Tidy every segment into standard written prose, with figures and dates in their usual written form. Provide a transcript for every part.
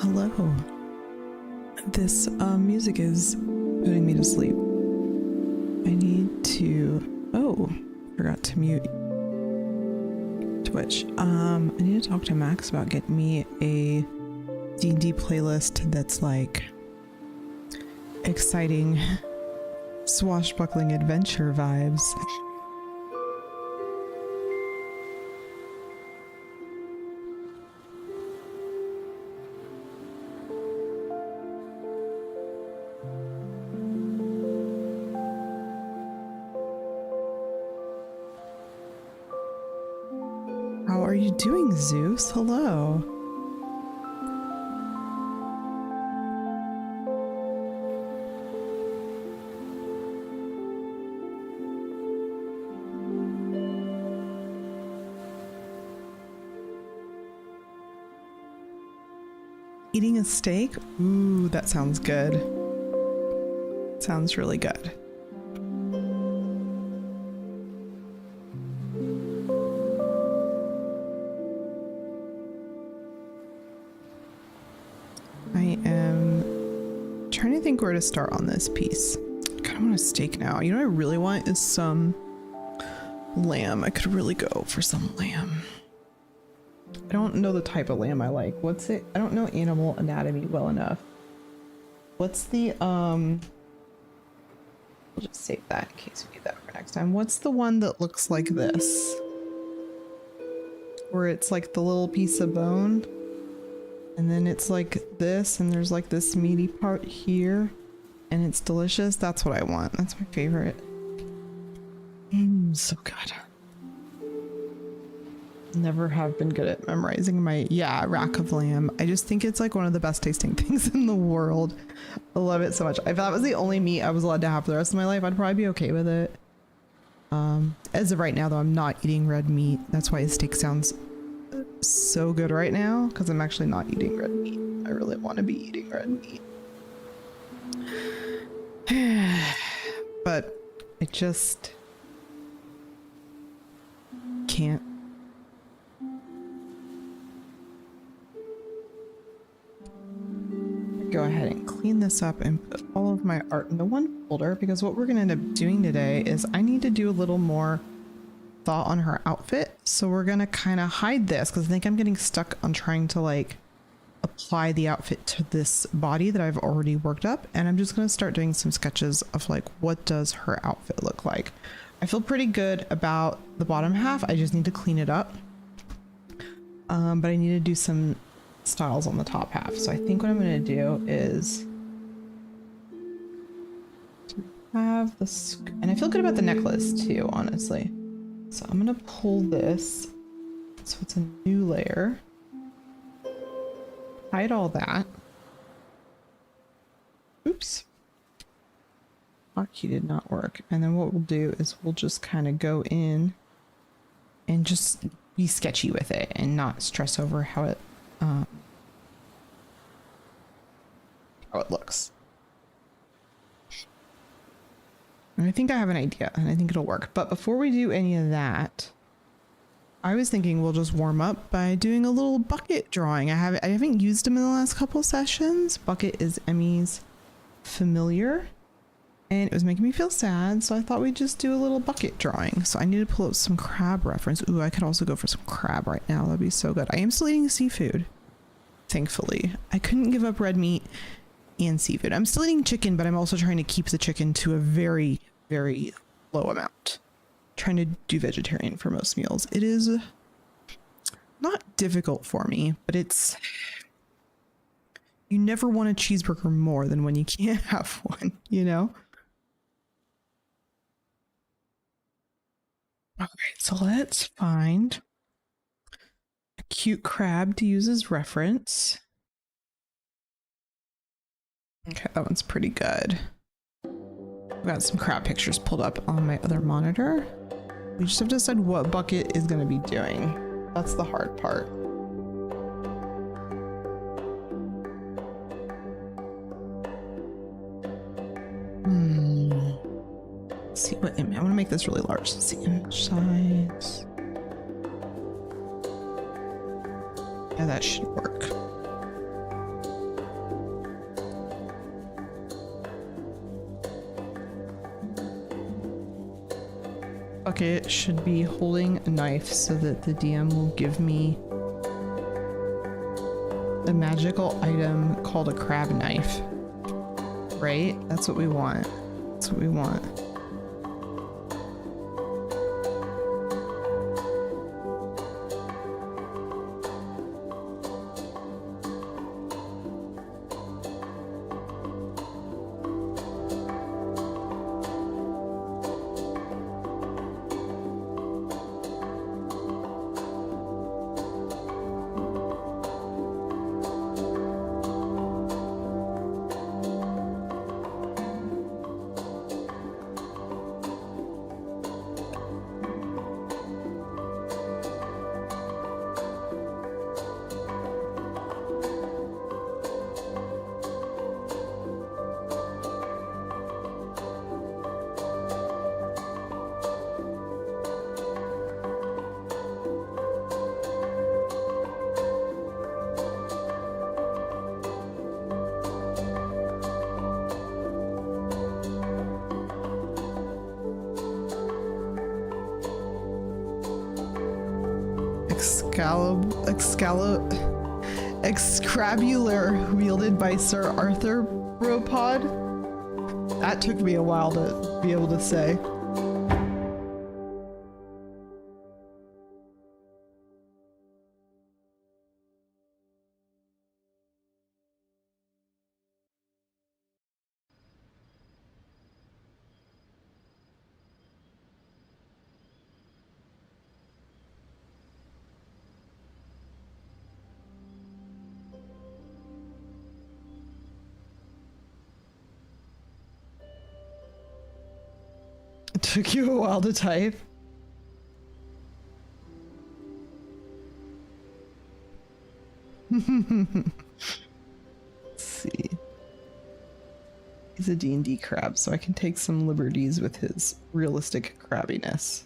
Hello. This music is putting me to sleep. I need to... Oh, forgot to mute Twitch. I need to talk to Max about getting me a D&D playlist that's like exciting, swashbuckling adventure vibes. How are you doing, Zeus? Hello. Eating a steak? Ooh, that sounds good. Sounds really good. I am trying to think where to start on this piece. I kind of want a steak now. You know what I really want is some lamb. I could really go for some lamb. I don't know the type of lamb I like. What's it? I don't know animal anatomy well enough. What's the, we'll just save that in case we need that for next time. What's the one that looks like this? Where it's like the little piece of bone, and then it's like this, and there's like this meaty part here, and it's delicious. That's what I want. That's my favorite. So good. Never have been good at memorizing my rack of lamb. I just think it's like one of the best tasting things in the world. I love it so much. If that was the only meat I was allowed to have for the rest of my life, I'd probably be okay with it. As of right now though, I'm not eating red meat. That's why a steak sounds so good right now, because I'm actually not eating red meat. I really want to be eating red meat. But I just can't. Go ahead and clean this up and put all of my art into one folder, because what we're going to end up doing today is I need to do a little more thought on her outfit. So we're going to kind of hide this, because I think I'm getting stuck on trying to like apply the outfit to this body that I've already worked up. And I'm just going to start doing some sketches of like, what does her outfit look like? I feel pretty good about the bottom half. I just need to clean it up. But I need to do some styles on the top half. So I think what I'm going to do is have this, and I feel good about the necklace too, honestly. So I'm going to pull this so it's a new layer, hide all that. Oops, hotkey did not work. And then what we'll do is we'll just kind of go in and just be sketchy with it and not stress over how it looks. And I think I have an idea, and I think it'll work. But before we do any of that, I was thinking we'll just warm up by doing a little bucket drawing. I haven't used them in the last couple sessions. Bucket is Emmy's familiar, and it was making me feel sad, so I thought we'd just do a little bucket drawing. So I need to pull up some crab reference. Ooh, I could also go for some crab right now. That'd be so good. I am still eating seafood, thankfully. I couldn't give up red meat and seafood. I'm still eating chicken, but I'm also trying to keep the chicken to a very, very low amount. Trying to do vegetarian for most meals. It is not difficult for me, but it's, you never want a cheeseburger more than when you can't have one, you know? All right, so let's find a cute crab to use as reference. Okay, that one's pretty good. I've got some crab pictures pulled up on my other monitor. We just have to decide what bucket is going to be doing. That's the hard part. Let's see what image. I want to make this really large. Let's see image size. Yeah, that should work. bucket should be holding a knife so that the DM will give me a magical item called a crab knife. Right? That's what we want. That's what we want. Excrabular wielded by Sir Arthur Bropod. That took me a while to be able to say. It took you a while to type. Let's see. He's a D&D crab, so I can take some liberties with his realistic crabbiness.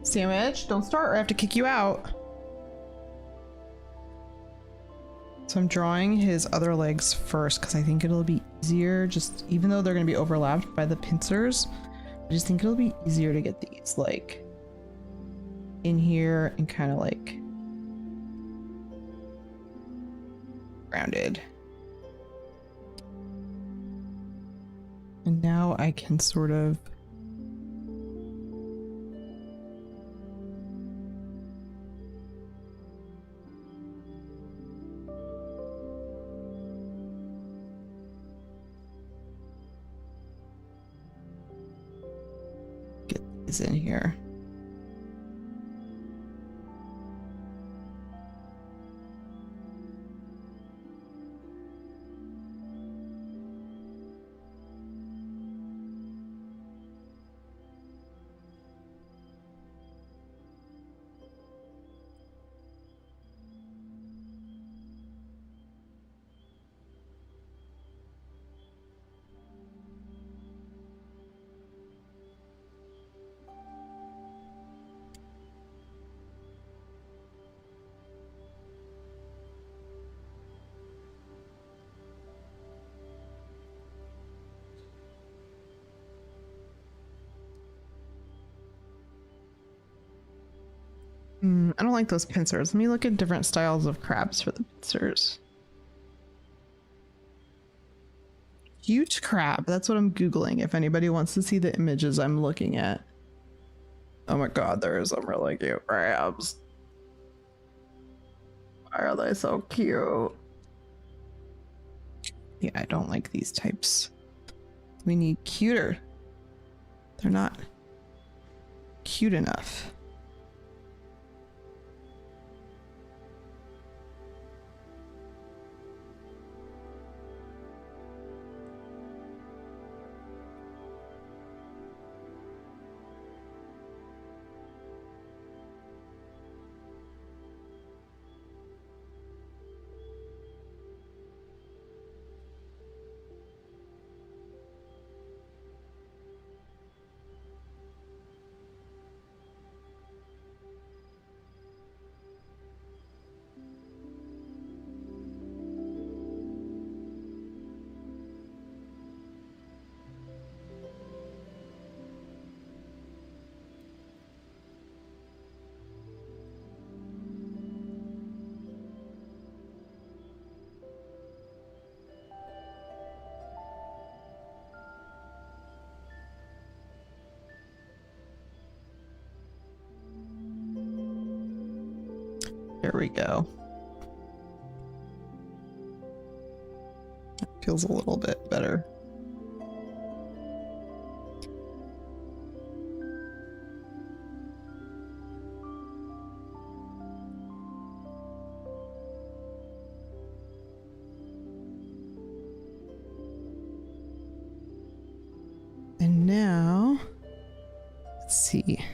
Sandwich, don't start or I have to kick you out. So I'm drawing his other legs first because I think it'll be easier, just even though they're going to be overlapped by the pincers, I just think it'll be easier to get these like in here and kind of like rounded. And now I can sort of in here. I don't like those pincers. Let me look at different styles of crabs for the pincers. Huge crab. That's what I'm Googling if anybody wants to see the images I'm looking at. Oh my god, there are some really cute crabs. Why are they so cute? Yeah, I don't like these types. We need cuter. They're not cute enough. There we go. That feels a little bit better. And now, let's see.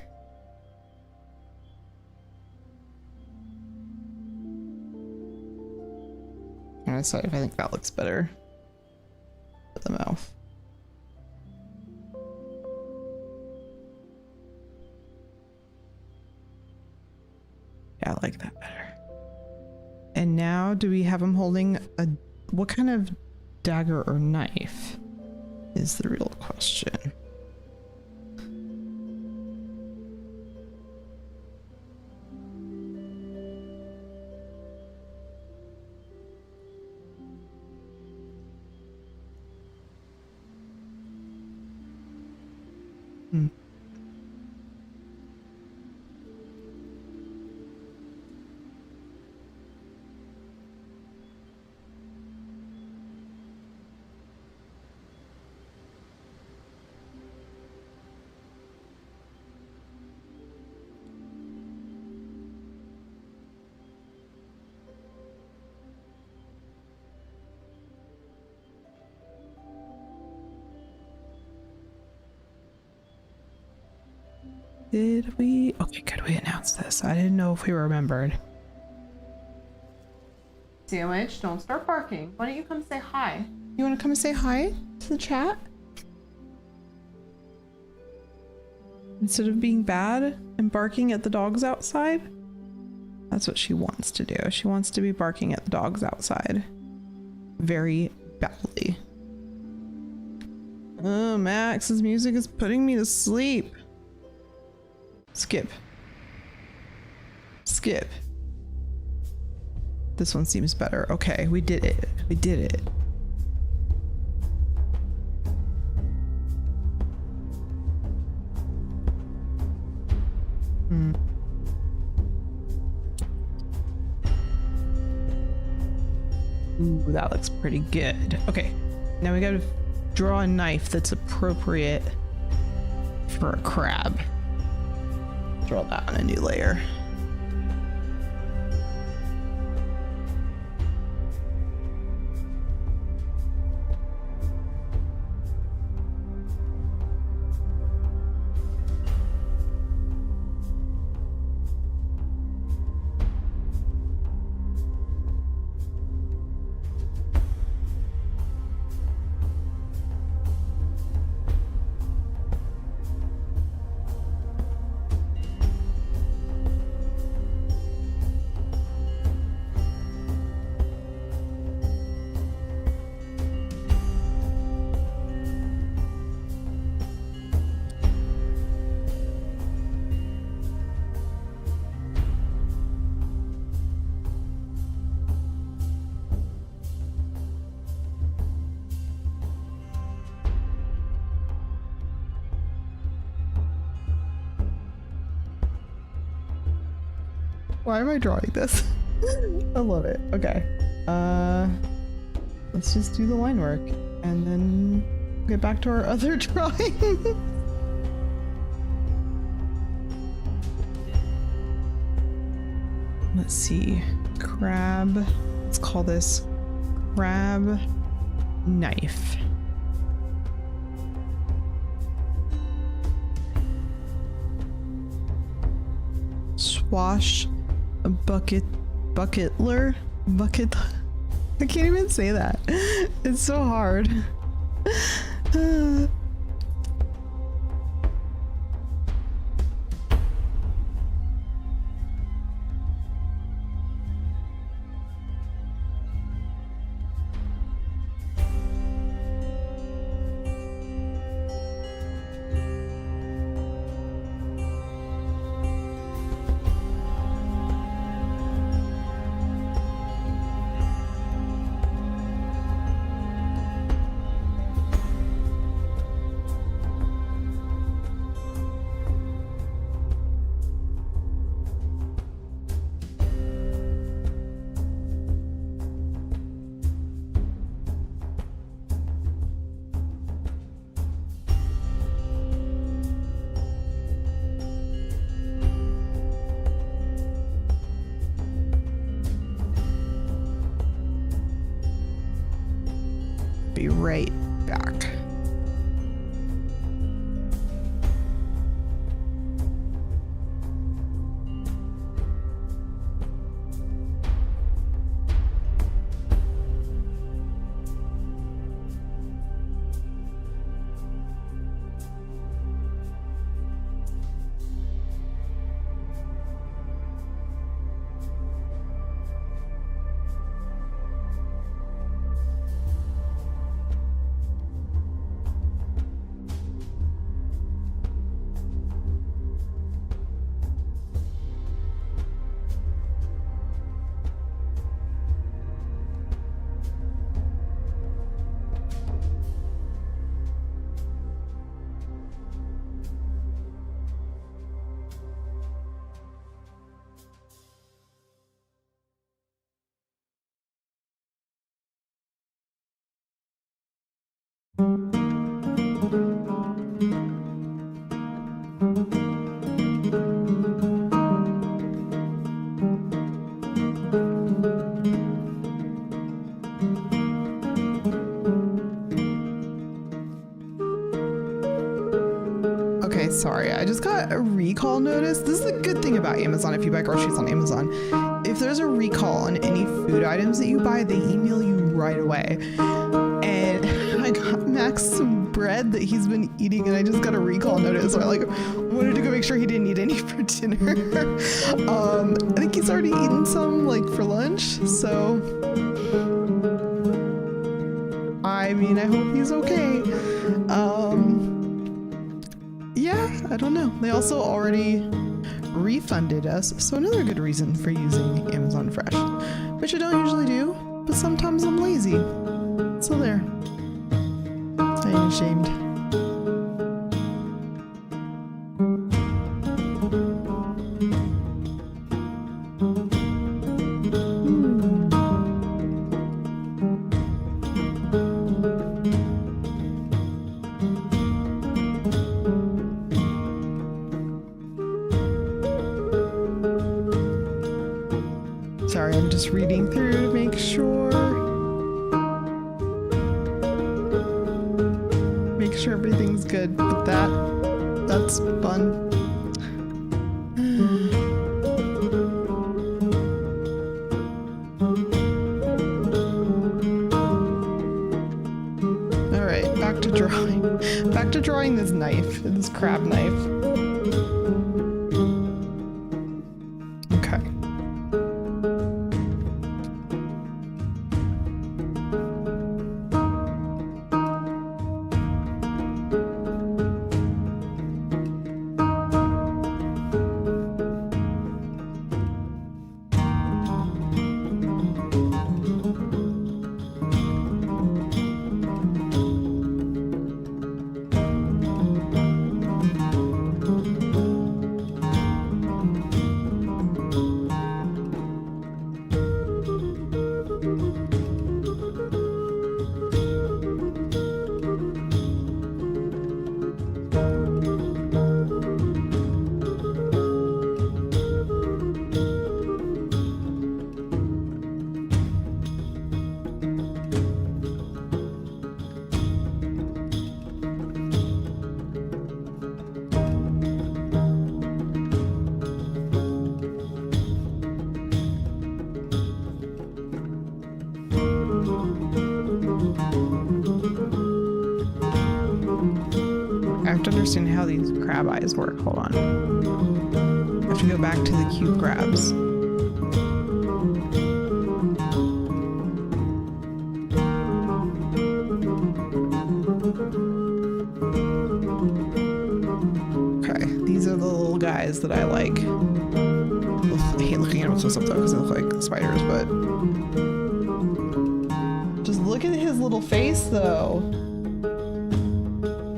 I'm gonna decide if I think that looks better for the mouth. Yeah, I like that better. And now, do we have him holding a... what kind of dagger or knife is the real question. Did we? Okay, could we announce this? I didn't know if we remembered. Sandwich, don't start barking. Why don't you come say hi? You want to come and say hi to the chat? Instead of being bad and barking at the dogs outside? That's what she wants to do. She wants to be barking at the dogs outside. Very badly. Oh, Max's music is putting me to sleep. Skip. Skip. This one seems better. Okay, we did it. We did it. Ooh, that looks pretty good. Okay, now we gotta draw a knife that's appropriate for a crab. Draw that on a new layer. Why am I drawing this? I love it. Okay. Let's just do the line work and then get back to our other drawing. Let's see. Crab. Let's call this crab knife. Swash a bucketler. I can't even say that. It's so hard. Be right back. Okay, sorry, I just got a recall notice. This is a good thing about Amazon if you buy groceries on Amazon. If there's a recall on any food items that you buy, they email you right away. And I got Max some bread that he's been eating and I just got a recall notice. So I wanted to go make sure he didn't eat any for dinner. I think he's already eaten some for lunch, so I mean, I hope he's okay. Yeah, I don't know. They also already refunded us, so another good reason for using Amazon Fresh, which I don't usually do, but sometimes I'm lazy. So there. I ain't ashamed. Sorry, I'm just reading through to make sure. Make sure everything's good with that. That's fun. All right, back to drawing. Back to drawing this knife, this crab knife. have to understand how these crab eyes work. Hold on. I have to go back to the cube crabs. Okay, these are the little guys that I like. Ugh, I hate looking at them close up though because they look like spiders, but just look at his little face though.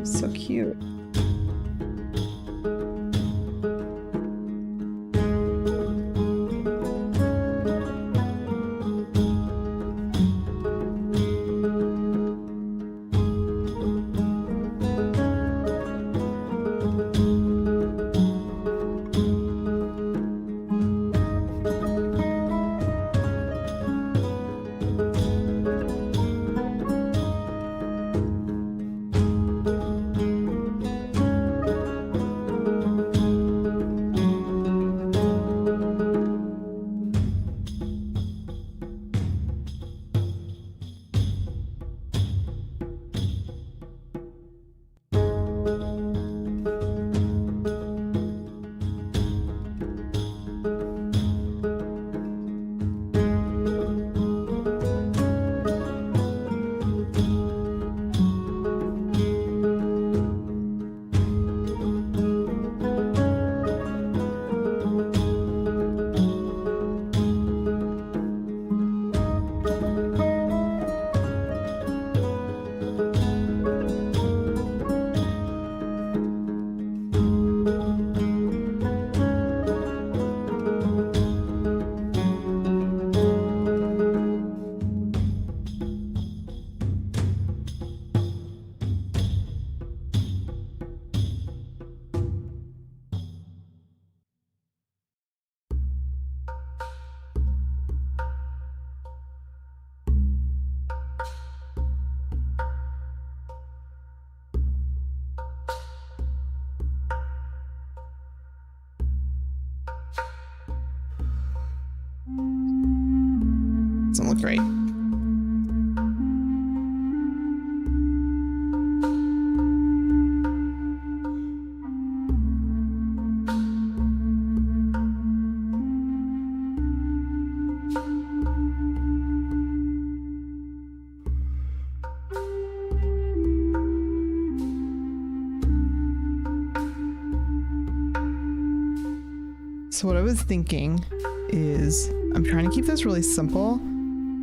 So cute. Doesn't look great. So what I was thinking is I'm trying to keep this really simple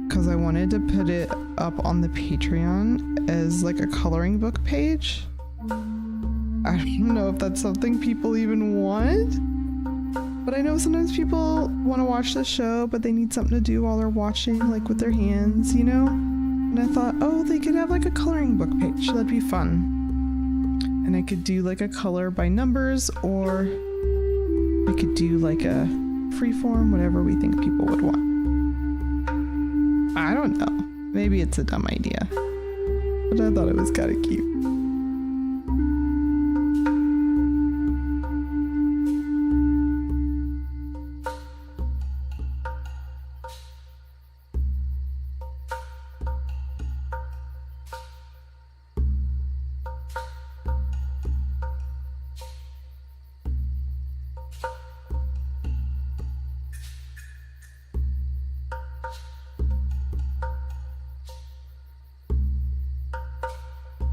because I wanted to put it up on the Patreon as like a coloring book page. I don't know if that's something people even want, but I know sometimes people want to watch the show, but they need something to do while they're watching, like with their hands, you know? And I thought, oh, they could have like a coloring book page. That'd be fun. And I could do like a color by numbers, or I could do like a freeform, whatever we think people would want. I don't know. Maybe it's a dumb idea, but I thought it was kind of cute.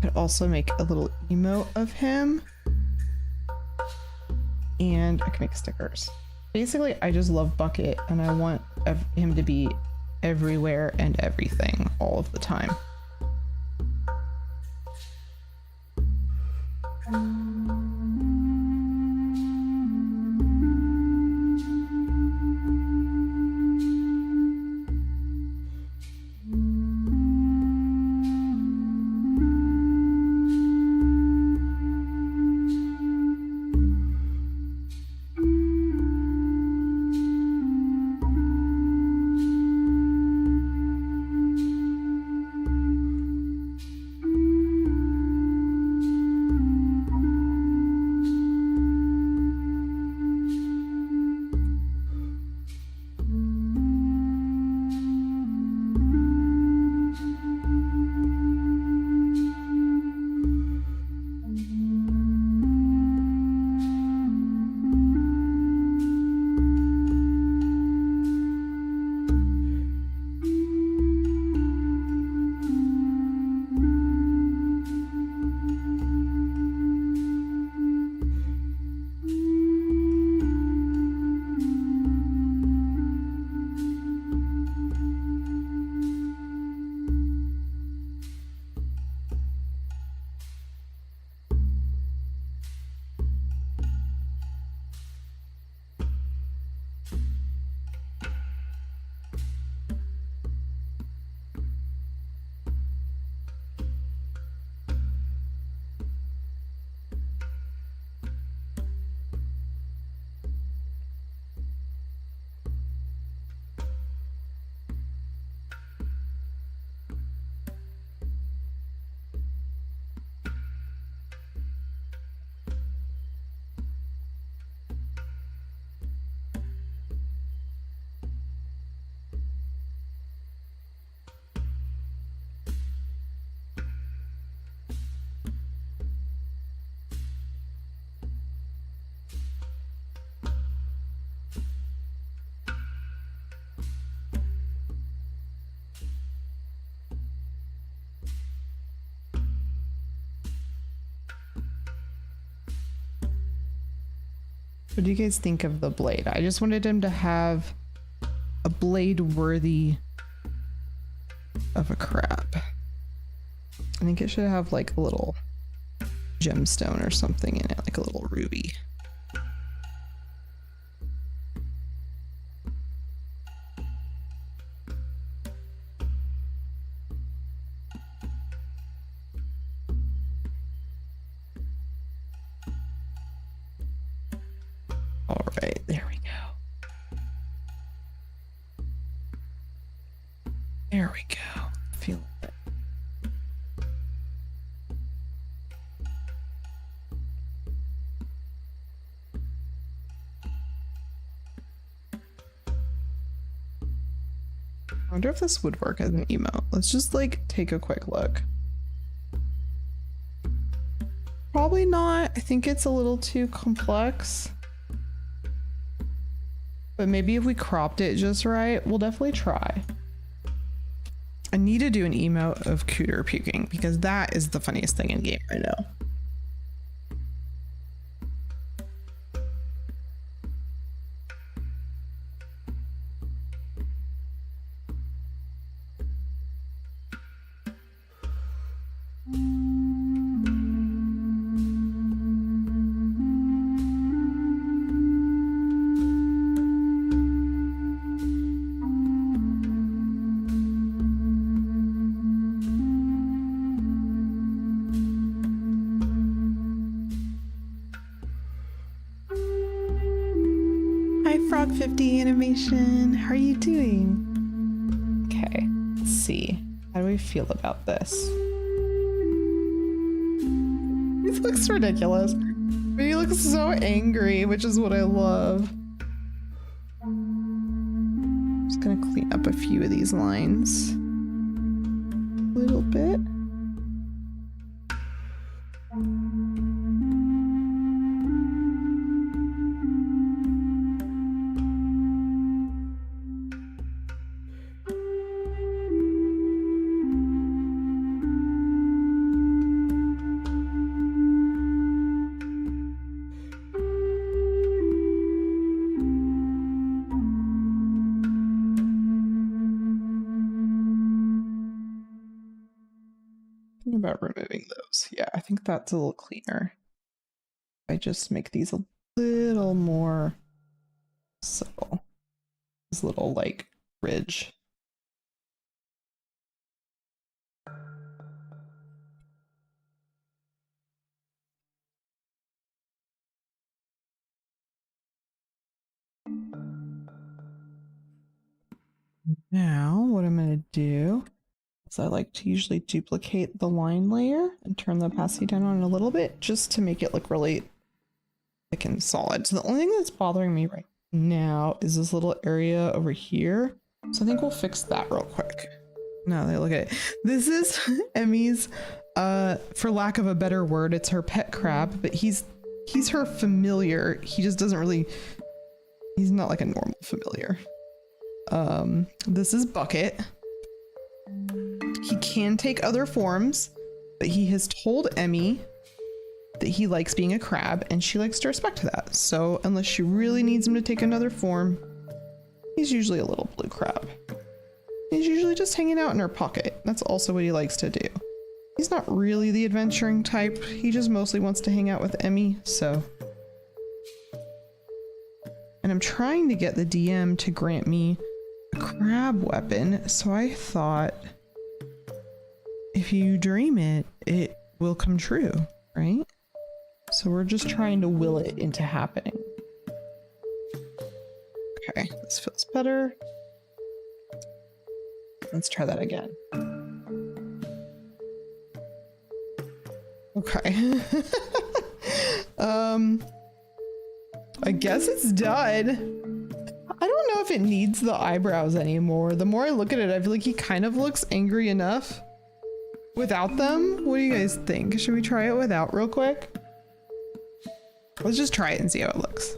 Could also make a little emote of him, and I can make stickers. Basically, I just love Bucket, and I want him to be everywhere and everything all of the time. What do you guys think of the blade? I just wanted him to have a blade worthy of a crab. I think it should have like a little gemstone or something in it, like a little ruby. All right, there we go. There we go. Feel it. I wonder if this would work as an emote. Let's just like take a quick look. Probably not. I think it's a little too complex. But maybe if we cropped it just right, we'll definitely try. I need to do an emote of Cooter puking because that is the funniest thing in game right now. Hi Frog 50 animation, how are you doing? Okay, let's see. How do we feel about this? He looks ridiculous. But he looks so angry, which is what I love. I'm just gonna clean up a few of these lines. A little bit. About removing those. Yeah, I think that's a little cleaner. I just make these a little more subtle. This little like ridge. Now what I'm gonna do is I like to usually duplicate the line layer and turn the opacity down on it a little bit just to make it look really thick and solid. So the only thing that's bothering me right now is this little area over here. So I think we'll fix that real quick. Now they look at it. This is Emmy's, for lack of a better word, it's her pet crab, but he's her familiar. He just doesn't really, he's not like a normal familiar. This is Bucket. He can take other forms, but he has told Emmy that he likes being a crab and she likes to respect that. So unless she really needs him to take another form, he's usually a little blue crab. He's usually just hanging out in her pocket. That's also what he likes to do. He's not really the adventuring type. He just mostly wants to hang out with Emmy, so. And I'm trying to get the DM to grant me a crab weapon, so I thought if you dream it, it will come true, right? So we're just trying to will it into happening. Okay, this feels better. Let's try that again. Okay. I guess it's done. I don't know if it needs the eyebrows anymore. The more I look at it, I feel like he kind of looks angry enough without them. What do you guys think? Should we try it without real quick? Let's just try it and see how it looks.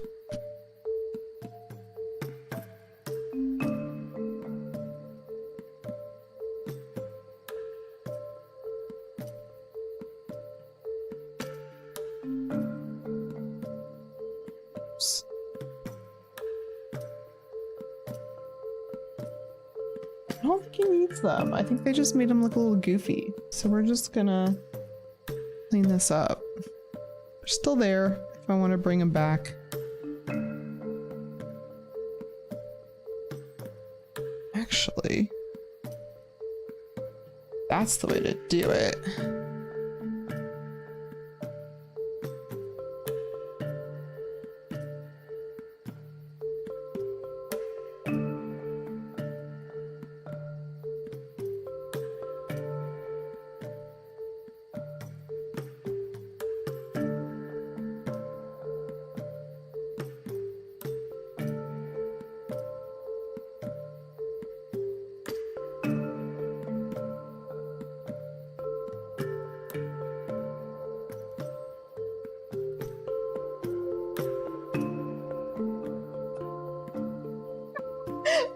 Oops. don't think he needs them. I think they just made him look a little goofy. So we're just gonna clean this up. They're still there if I want to bring him back. Actually, that's the way to do it.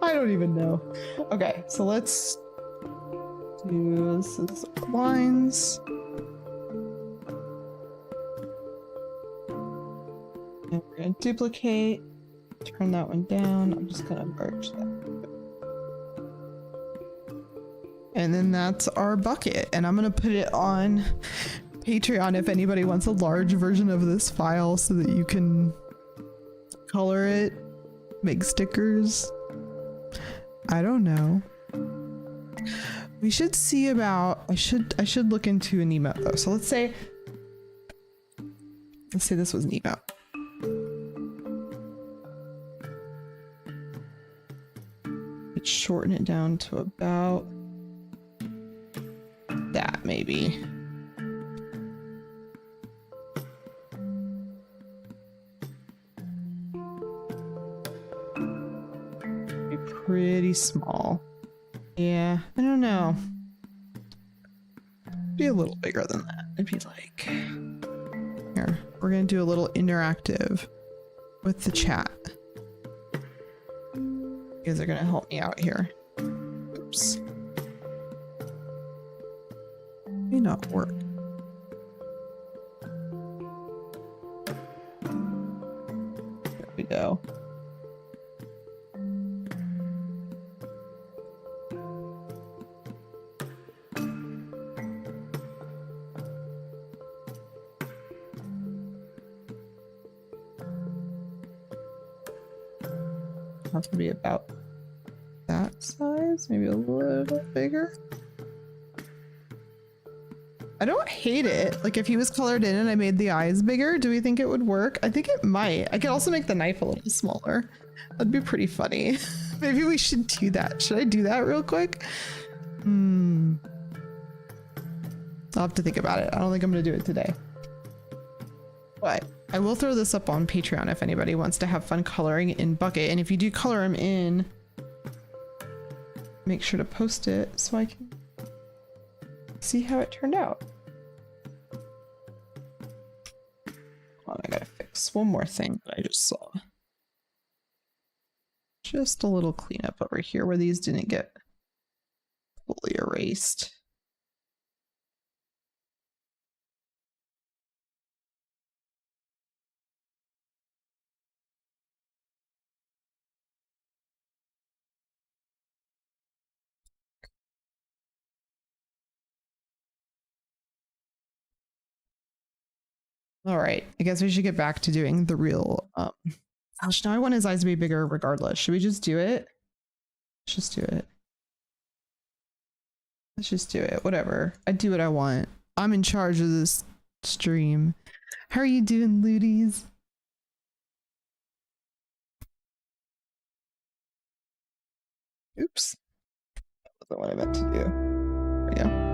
I don't even know. Okay, so let's do this is lines. And we're gonna duplicate, turn that one down. I'm just gonna merge that. And then that's our bucket. And I'm gonna put it on Patreon if anybody wants a large version of this file so that you can color it, make stickers. I don't know. We should see about, I should look into an emote though. So let's say this was an emote. Let's shorten it down to about that maybe. Pretty small. Yeah, I don't know. Be a little bigger than that. It'd be like, here, we're gonna do a little interactive with the chat. You guys are gonna help me out here. Oops. May not work. There we go. Have to be about that size, maybe a little bigger. I don't hate it. Like if he was colored in and I made the eyes bigger, do we think it would work? I think it might. I could also make the knife a little smaller. That'd be pretty funny. Maybe we should do that. Should I do that real quick? I'll have to think about it. I don't think I'm gonna do it today. But I will throw this up on Patreon if anybody wants to have fun coloring in Bucket. And if you do color them in, make sure to post it so I can see how it turned out. Hold on, I gotta fix one more thing that I just saw. Just a little cleanup over here where these didn't get fully erased. All right, I guess we should get back to doing the real, gosh, now I want his eyes to be bigger regardless. Should we just do it? Let's just do it. Let's just do it, whatever. I do what I want. I'm in charge of this stream. How are you doing, Ludies? Oops. That wasn't what I meant to do. There we go.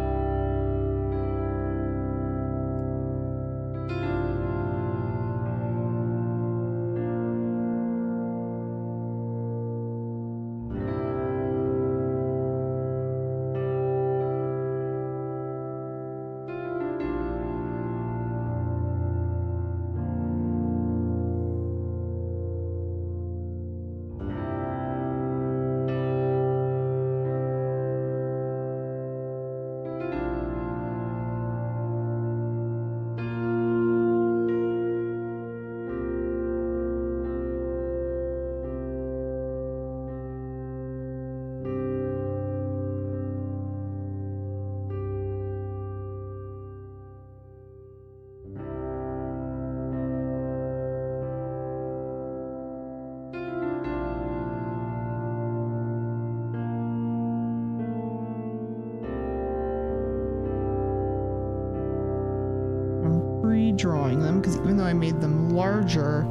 redrawing them, because even though I made them larger,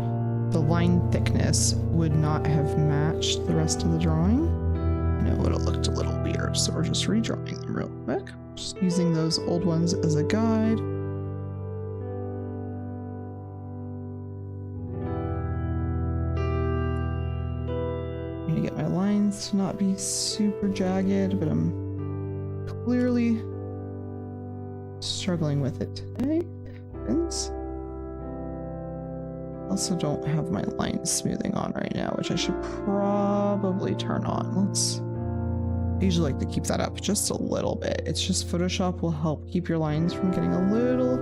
the line thickness would not have matched the rest of the drawing. And it would have looked a little weird, so we're just redrawing them real quick. Just using those old ones as a guide. I'm gonna get my lines to not be super jagged, but I'm clearly struggling with it today. It also don't have my lines smoothing on right now, which I should probably turn on. I usually like to keep that up just a little bit. It's just Photoshop will help keep your lines from getting a little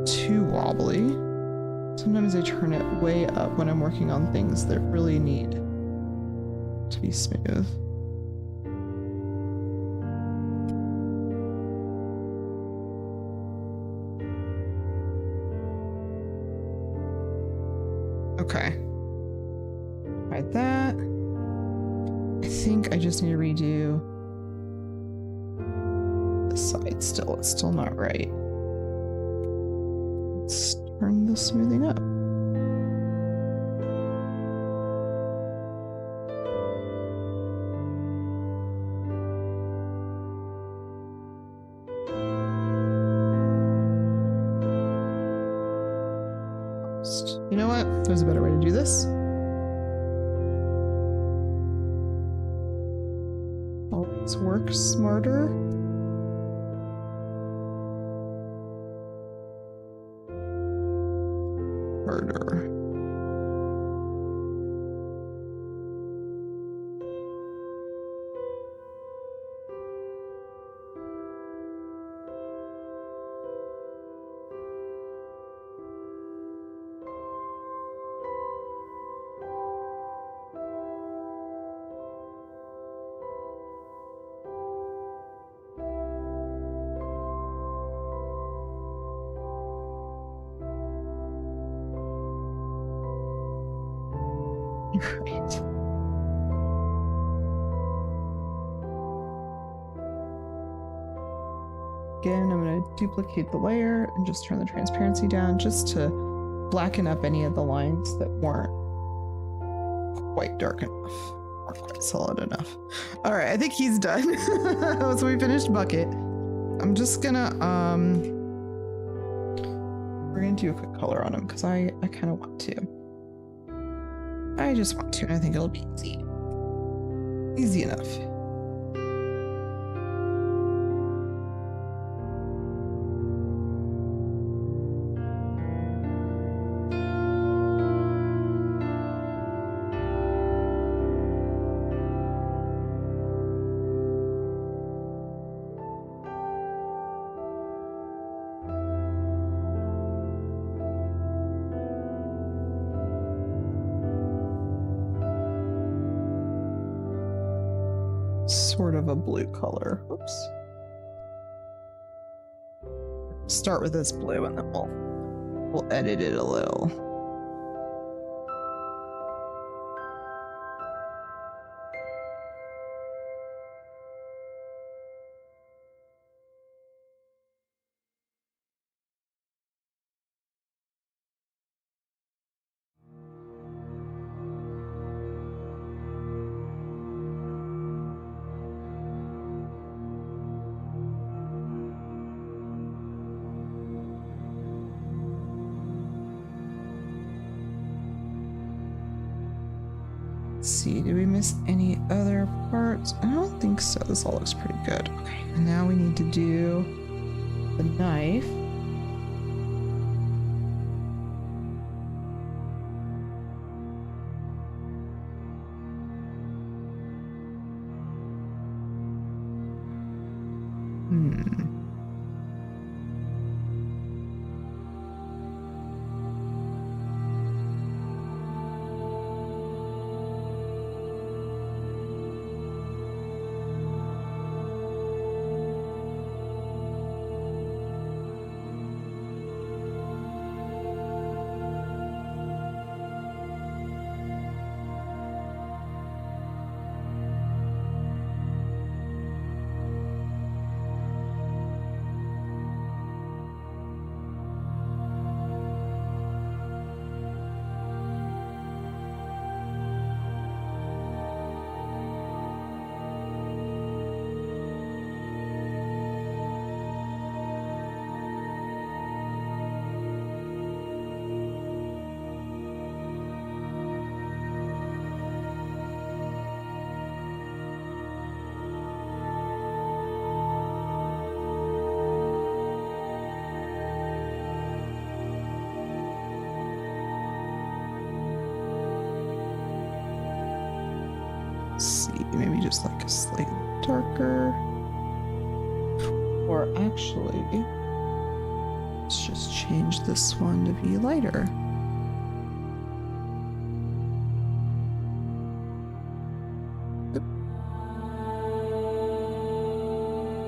too wobbly. Sometimes I turn it way up when I'm working on things that really need to be smooth. Okay. Like that. I think I just need to redo this side still. It's still not right. Let's turn the smoothing up. You know what? There's a better way to do this. Always work smarter. Harder. Right. Again, I'm going to duplicate the layer and just turn the transparency down just to blacken up any of the lines that weren't quite dark enough or quite solid enough. All right, I think he's done. So we finished bucket. I'm just gonna we're gonna do a quick color on him because I kind of want to. I just want to, and I think it'll be easy. Easy enough. Sort of a blue color. Oops. Start with this blue and then we'll edit it a little. Let's see, did we miss any other parts? I don't think so. This all looks pretty good. Okay, and now we need to do the knife. use like a slightly darker. Or actually, let's just change this one to be lighter.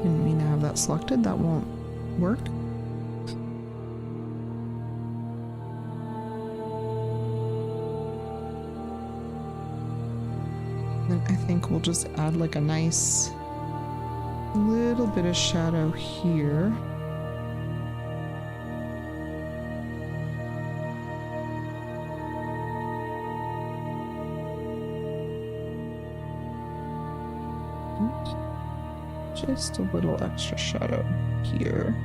Didn't mean to have that selected. That won't work. Then I think we'll just add like a nice little bit of shadow here. Just a little extra shadow here.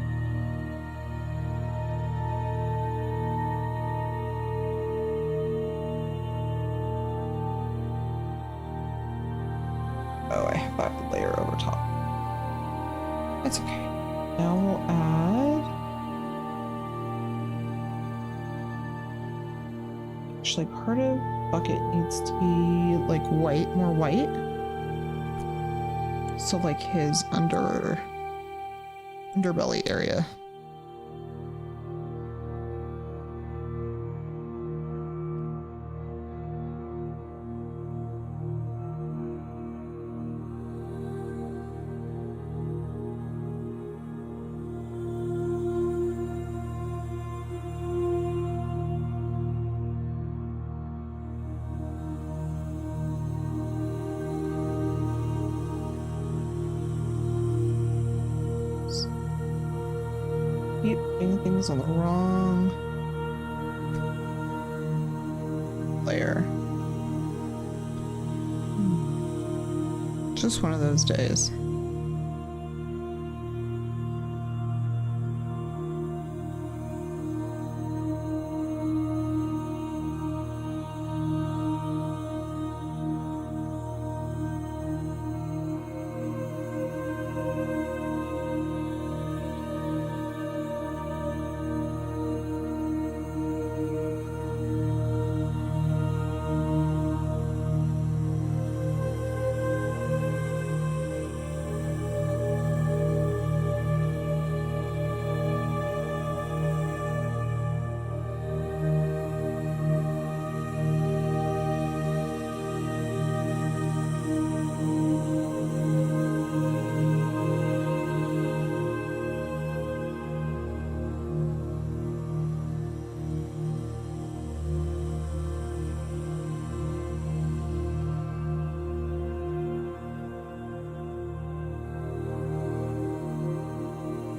Oh, I have that layer over top. That's okay. Now we'll add... Actually, part of bucket needs to be like white, more white. So like his underbelly area. Keep putting things on the wrong layer. Just one of those days.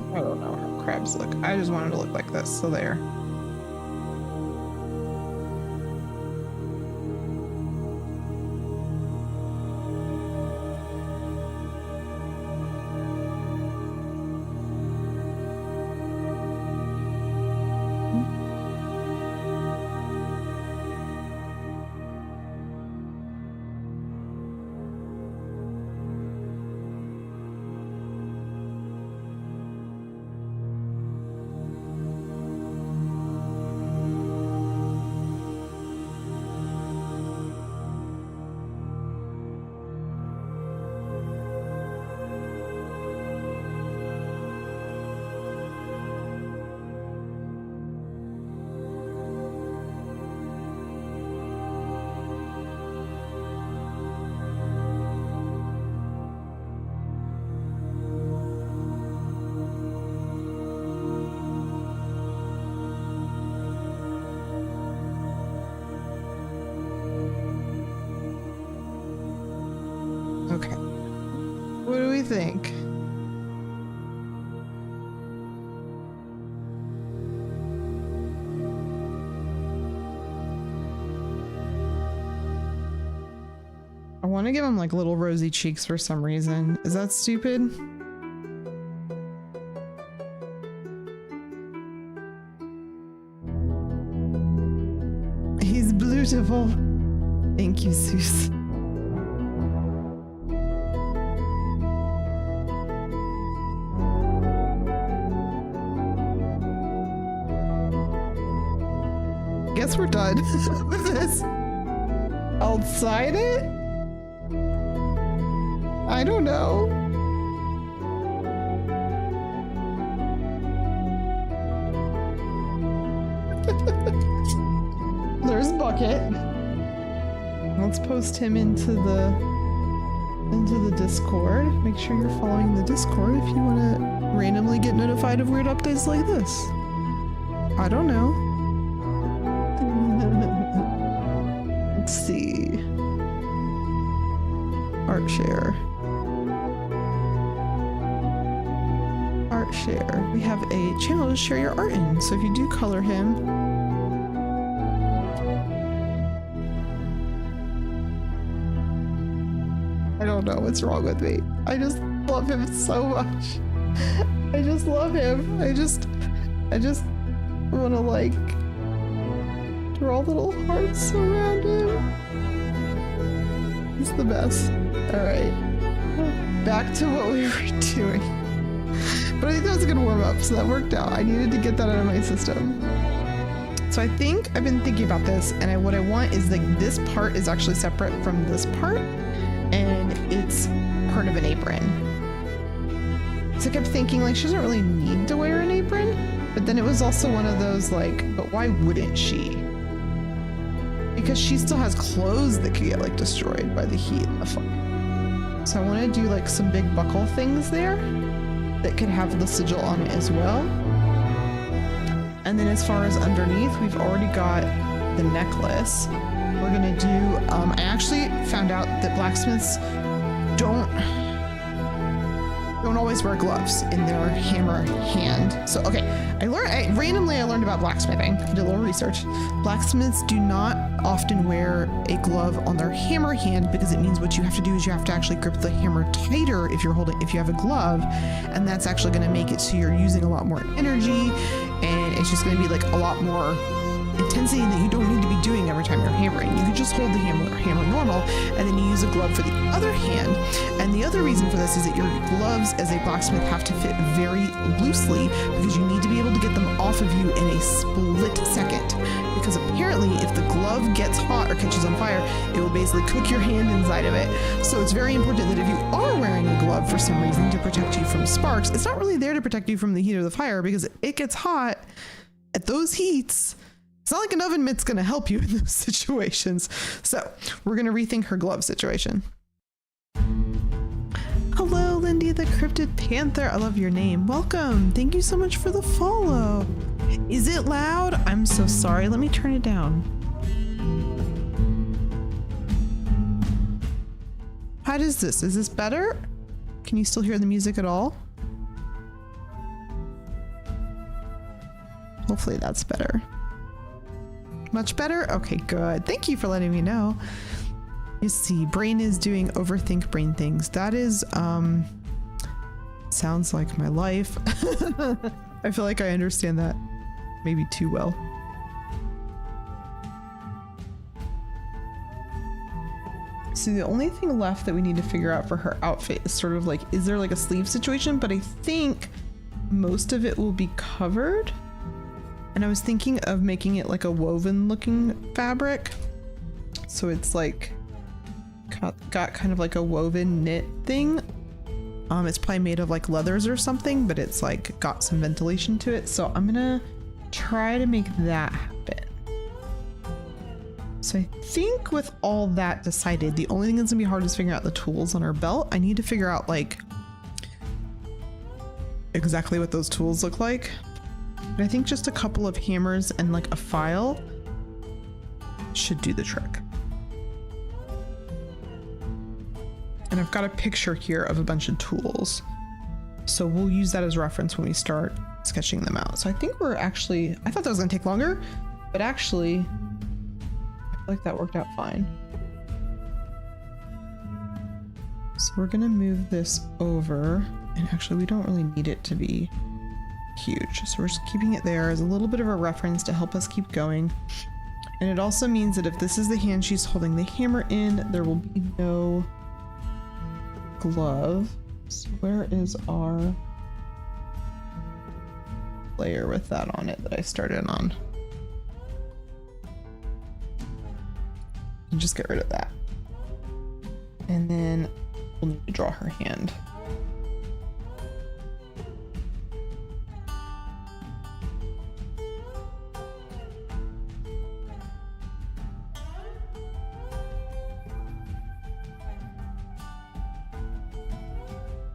I don't know how crabs look. I just wanted to look like this, so there. Okay. What do we think? I want to give him like little rosy cheeks for some reason. Is that stupid? He's beautiful. Thank you, Zeus. Guess we're done with this. Outside it? I don't know. There's Bucket. Let's post him into the Discord. Make sure you're following the Discord if you want to randomly get notified of weird updates like this. I don't know. Let's see. Art share. Art share. We have a channel to share your art in. So if you do color him, I don't know what's wrong with me. I just love him so much. I just love him. I just want to like draw little hearts around him. He's the best. All right, back to what we were doing. But I think that was a good warm up, so that worked out. I needed to get that out of my system. So I think I've been thinking about this, and what I want is like this part is actually separate from this part, and it's part of an apron. So I kept thinking like she doesn't really need to wear an apron, but then it was also one of those like, but why wouldn't she? Because she still has clothes that could get like destroyed by the heat and the fire. So I want to do like some big buckle things there that could have the sigil on it as well. And then as far as underneath, we've already got the necklace. We're gonna do, I actually found out that blacksmiths don't always wear gloves in their hammer hand. So, okay, randomly I learned about blacksmithing. I did a little research. Blacksmiths do not often wear a glove on their hammer hand because it means what you have to do is you have to actually grip the hammer tighter if you have a glove, and that's actually gonna make it so you're using a lot more energy, and it's just gonna be like a lot more intensity that you don't need to be doing every time you're hammering. You could just hold the hammer normal, and then you use a glove for the other hand. And the other reason for this is that your gloves as a blacksmith have to fit very loosely because you need to be able to get them off of you in a split second. Because apparently if the glove gets hot or catches on fire, it will basically cook your hand inside of it. So it's very important that if you are wearing a glove for some reason to protect you from sparks, it's not really there to protect you from the heat or the fire because it gets hot at those heats. It's not like an oven mitt's gonna help you in those situations. So we're gonna rethink her glove situation. Hello, Lindy the Cryptid Panther. I love your name. Welcome. Thank you so much for the follow. Is it loud? I'm so sorry. Let me turn it down. How does this? Is this better? Can you still hear the music at all? Hopefully that's better. Much better? Okay, good. Thank you for letting me know. You see, brain is doing overthink brain things. That is, sounds like my life. I feel like I understand that maybe too well. So the only thing left that we need to figure out for her outfit is sort of like, is there like a sleeve situation? But I think most of it will be covered. And I was thinking of making it like a woven looking fabric. So it's like got kind of like a woven knit thing. It's probably made of like leathers or something, but it's like got some ventilation to it. So I'm gonna try to make that happen. So I think with all that decided, the only thing that's gonna be hard is figuring out the tools on her belt. I need to figure out like exactly what those tools look like. But I think just a couple of hammers and like a file should do the trick. And I've got a picture here of a bunch of tools. So we'll use that as reference when we start sketching them out. So I think we're actually, I thought that was gonna take longer, but actually, I feel like that worked out fine. So we're gonna move this over, and actually we don't really need it to be huge. So we're just keeping it there as a little bit of a reference to help us keep going. And it also means that if this is the hand she's holding the hammer in, there will be no glove. So where is our layer with that on it that I started on? And just get rid of that. And then will need to draw her hand.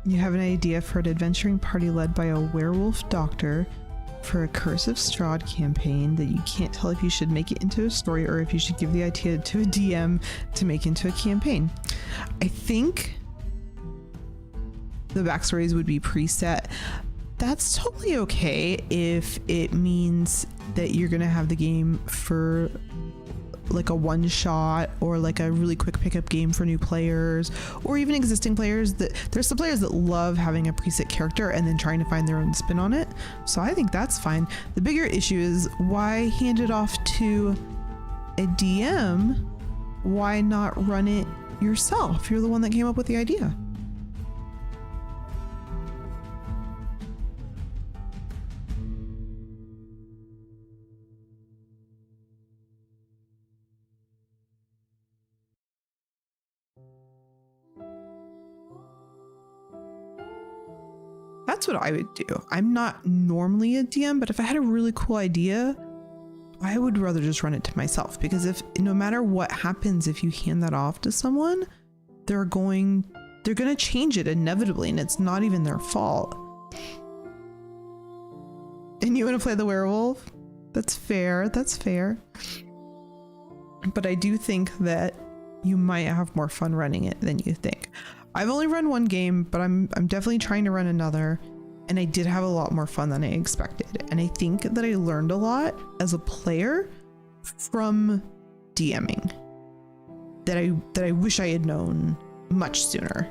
You have an idea for an adventuring party led by a werewolf doctor for a Curse of Strahd campaign that you can't tell if you should make it into a story or if you should give the idea to a DM to make into a campaign. I think the backstories would be preset. That's totally okay if it means that you're gonna have the game for like a one shot or like a really quick pickup game for new players or even existing players. That there's some players that love having a preset character and then trying to find their own spin on it. So I think that's fine. The bigger issue is why hand it off to a DM? Why not run it yourself? You're the one that came up with the idea. That's what I would do. I'm not normally a DM, but if I had a really cool idea, I would rather just run it to myself, because if no matter what happens, if you hand that off to someone, they're going to change it inevitably, and it's not even their fault. And you want to play the werewolf? That's fair. That's fair. But I do think that you might have more fun running it than you think. I've only run one game, but I'm definitely trying to run another, and I did have a lot more fun than I expected. And I think that I learned a lot as a player from DMing that I wish I had known much sooner.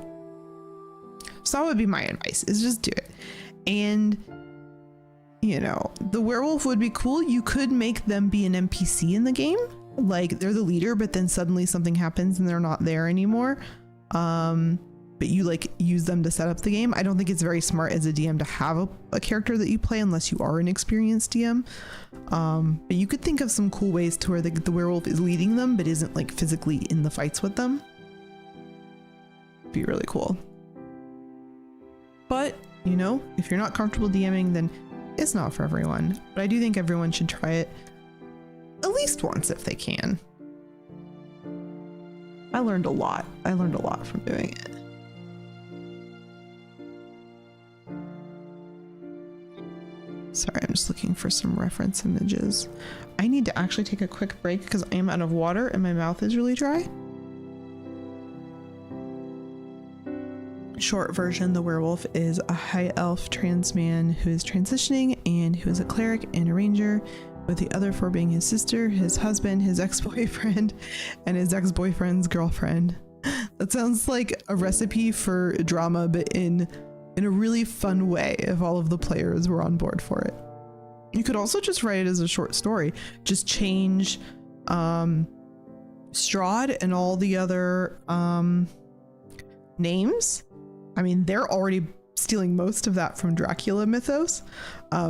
So that would be my advice, is just do it. And you know, the werewolf would be cool. You could make them be an NPC in the game. Like they're the leader, but then suddenly something happens and they're not there anymore. But you like use them to set up the game. I don't think it's very smart as a DM to have a character that you play unless you are an experienced DM. But you could think of some cool ways to where the werewolf is leading them, but isn't like physically in the fights with them. Be really cool. But you know, if you're not comfortable DMing, then it's not for everyone. But I do think everyone should try it at least once if they can. I learned a lot. I learned a lot from doing it. Sorry, I'm just looking for some reference images. I need to actually take a quick break because I am out of water and my mouth is really dry. Short version, the werewolf is a high elf trans man who is transitioning and who is a cleric and a ranger, with the other four being his sister, his husband, his ex-boyfriend, and his ex-boyfriend's girlfriend. That sounds like a recipe for drama, but in a really fun way if all of the players were on board for it. You could also just write it as a short story. Just change Strahd and all the other names. I mean, they're already stealing most of that from Dracula mythos.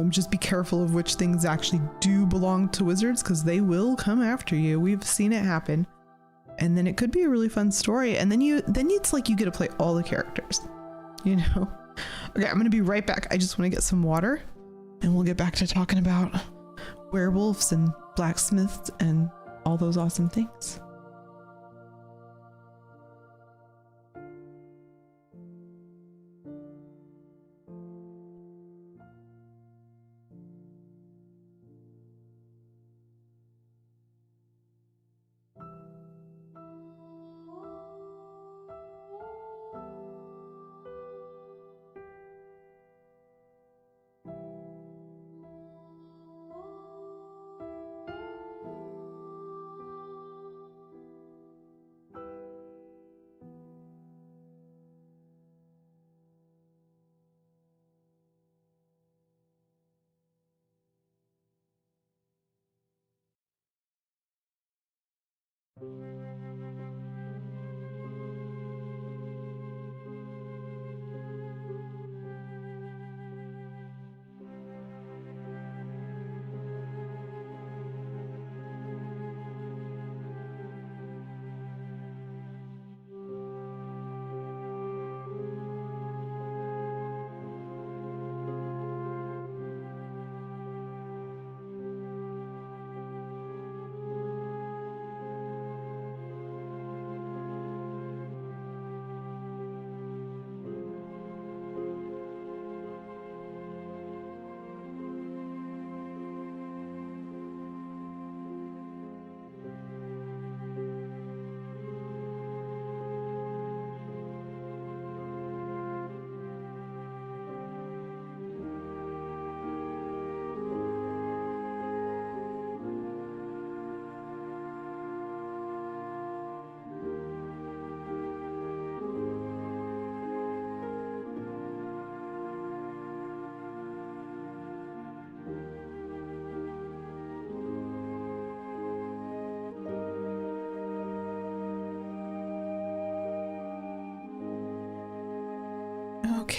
Just be careful of which things actually do belong to wizards, because they will come after you. We've seen it happen. And then it could be a really fun story. And then it's like you get to play all the characters, you know? Okay, I'm gonna be right back. I just want to get some water and we'll get back to talking about werewolves and blacksmiths and all those awesome things.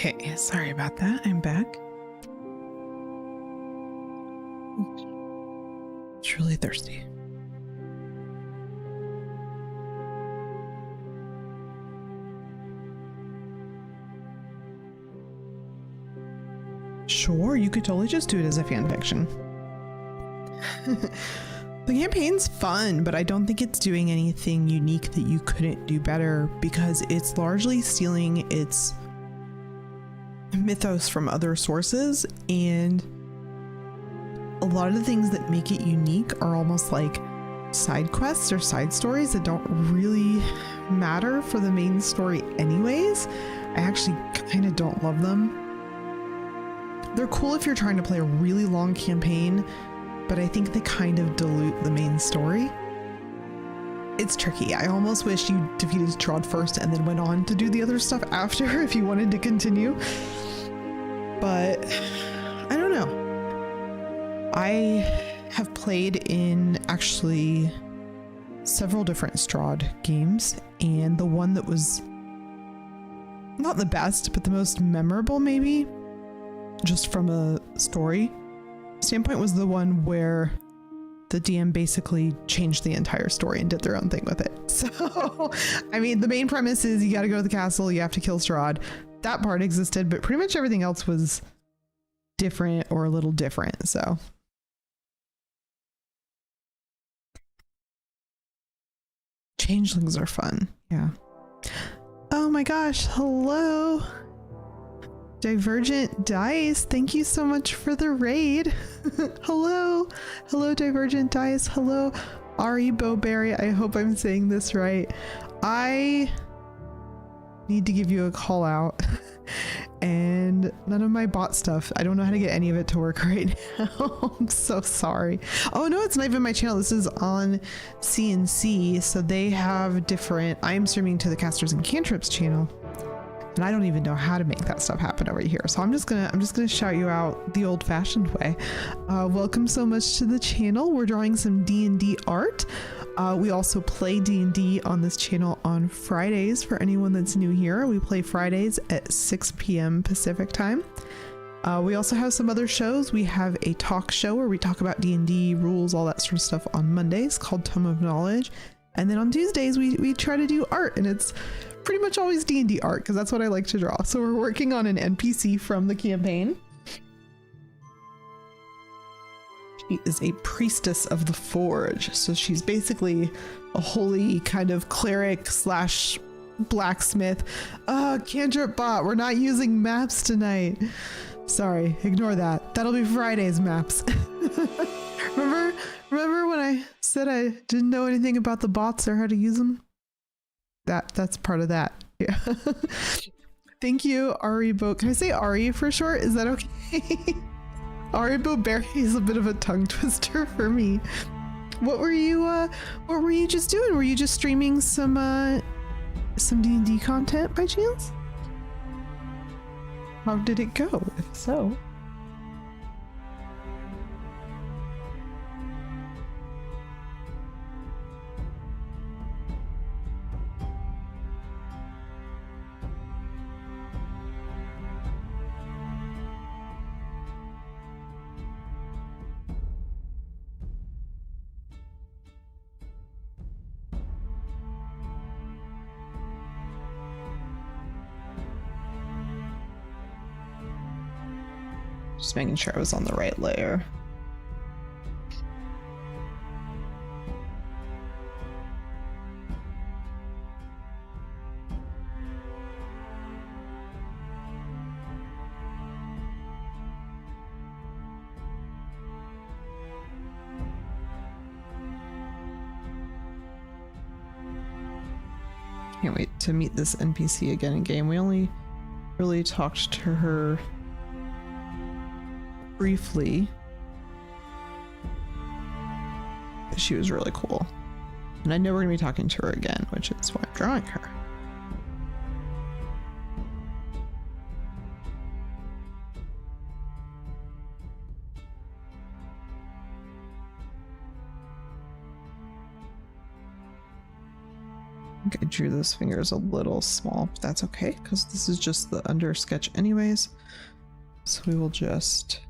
Okay, sorry about that. I'm back. It's really thirsty. Sure, you could totally just do it as a fan fiction. The campaign's fun, but I don't think it's doing anything unique that you couldn't do better because it's largely stealing its mythos from other sources, and a lot of the things that make it unique are almost like side quests or side stories that don't really matter for the main story anyways. I actually kind of don't love them. They're cool if you're trying to play a really long campaign, but I think they kind of dilute the main story. It's tricky. I almost wish you defeated Strahd first and then went on to do the other stuff after if you wanted to continue. But I don't know. I have played in actually several different Strahd games, and the one that was not the best, but the most memorable maybe, just from a story standpoint, was the one where the DM basically changed the entire story and did their own thing with it. So, I mean, the main premise is you got to go to the castle, you have to kill Strahd. That part existed, but pretty much everything else was different or a little different. So, changelings are fun. Yeah. Oh my gosh. Hello. Divergent Dice, thank you so much for the raid. Hello. Hello, Divergent Dice. Hello, Ari Bowberry. I hope I'm saying this right. I need to give you a call out. And none of my bot stuff, I don't know how to get any of it to work right now. I'm so sorry. Oh no, it's not even my channel. This is on CNC. So they have different, I'm streaming to the Casters and Cantrips channel. And I don't even know how to make that stuff happen over here. So I'm just gonna shout you out the old fashioned way. Welcome so much to the channel. We're drawing some D&D art. We also play D&D on this channel on Fridays for anyone that's new here. We play Fridays at 6 p.m. Pacific time. We also have some other shows. We have a talk show where we talk about D&D rules, all that sort of stuff on Mondays called Tome of Knowledge. And then on Tuesdays, we try to do art, and it's pretty much always D&D art because that's what I like to draw. So we're working on an NPC from the campaign. She is a priestess of the forge. So she's basically a holy kind of cleric slash blacksmith. Cantrip bot, we're not using maps tonight. Sorry, ignore that. That'll be Friday's maps. Remember when I said I didn't know anything about the bots or how to use them? That's part of that. Yeah. Thank you, Ari Bo. Can I say Ari for short? Is that okay? Ari Boberry is a bit of a tongue twister for me. What were you just doing? Were you just streaming some D&D content by chance? How did it go, if so? Just making sure I was on the right layer. Can't wait to meet this NPC again in game. We only really talked to her briefly. She was really cool. And I know we're gonna be talking to her again, which is why I'm drawing her. think I drew those fingers a little small, but that's okay because this is just the under sketch anyways. So we will just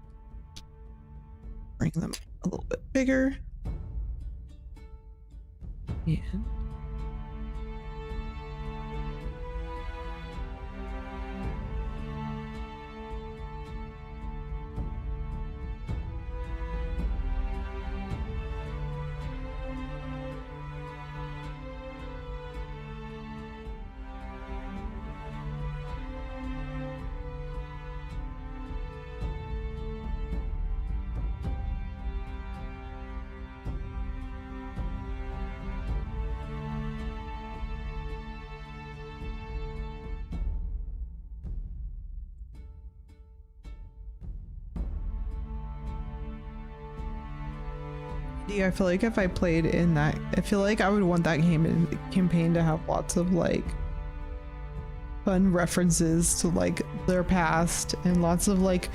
bring them a little bit bigger. And yeah, I feel like if I played in that, I feel like I would want that campaign to have lots of like fun references to like their past and lots of like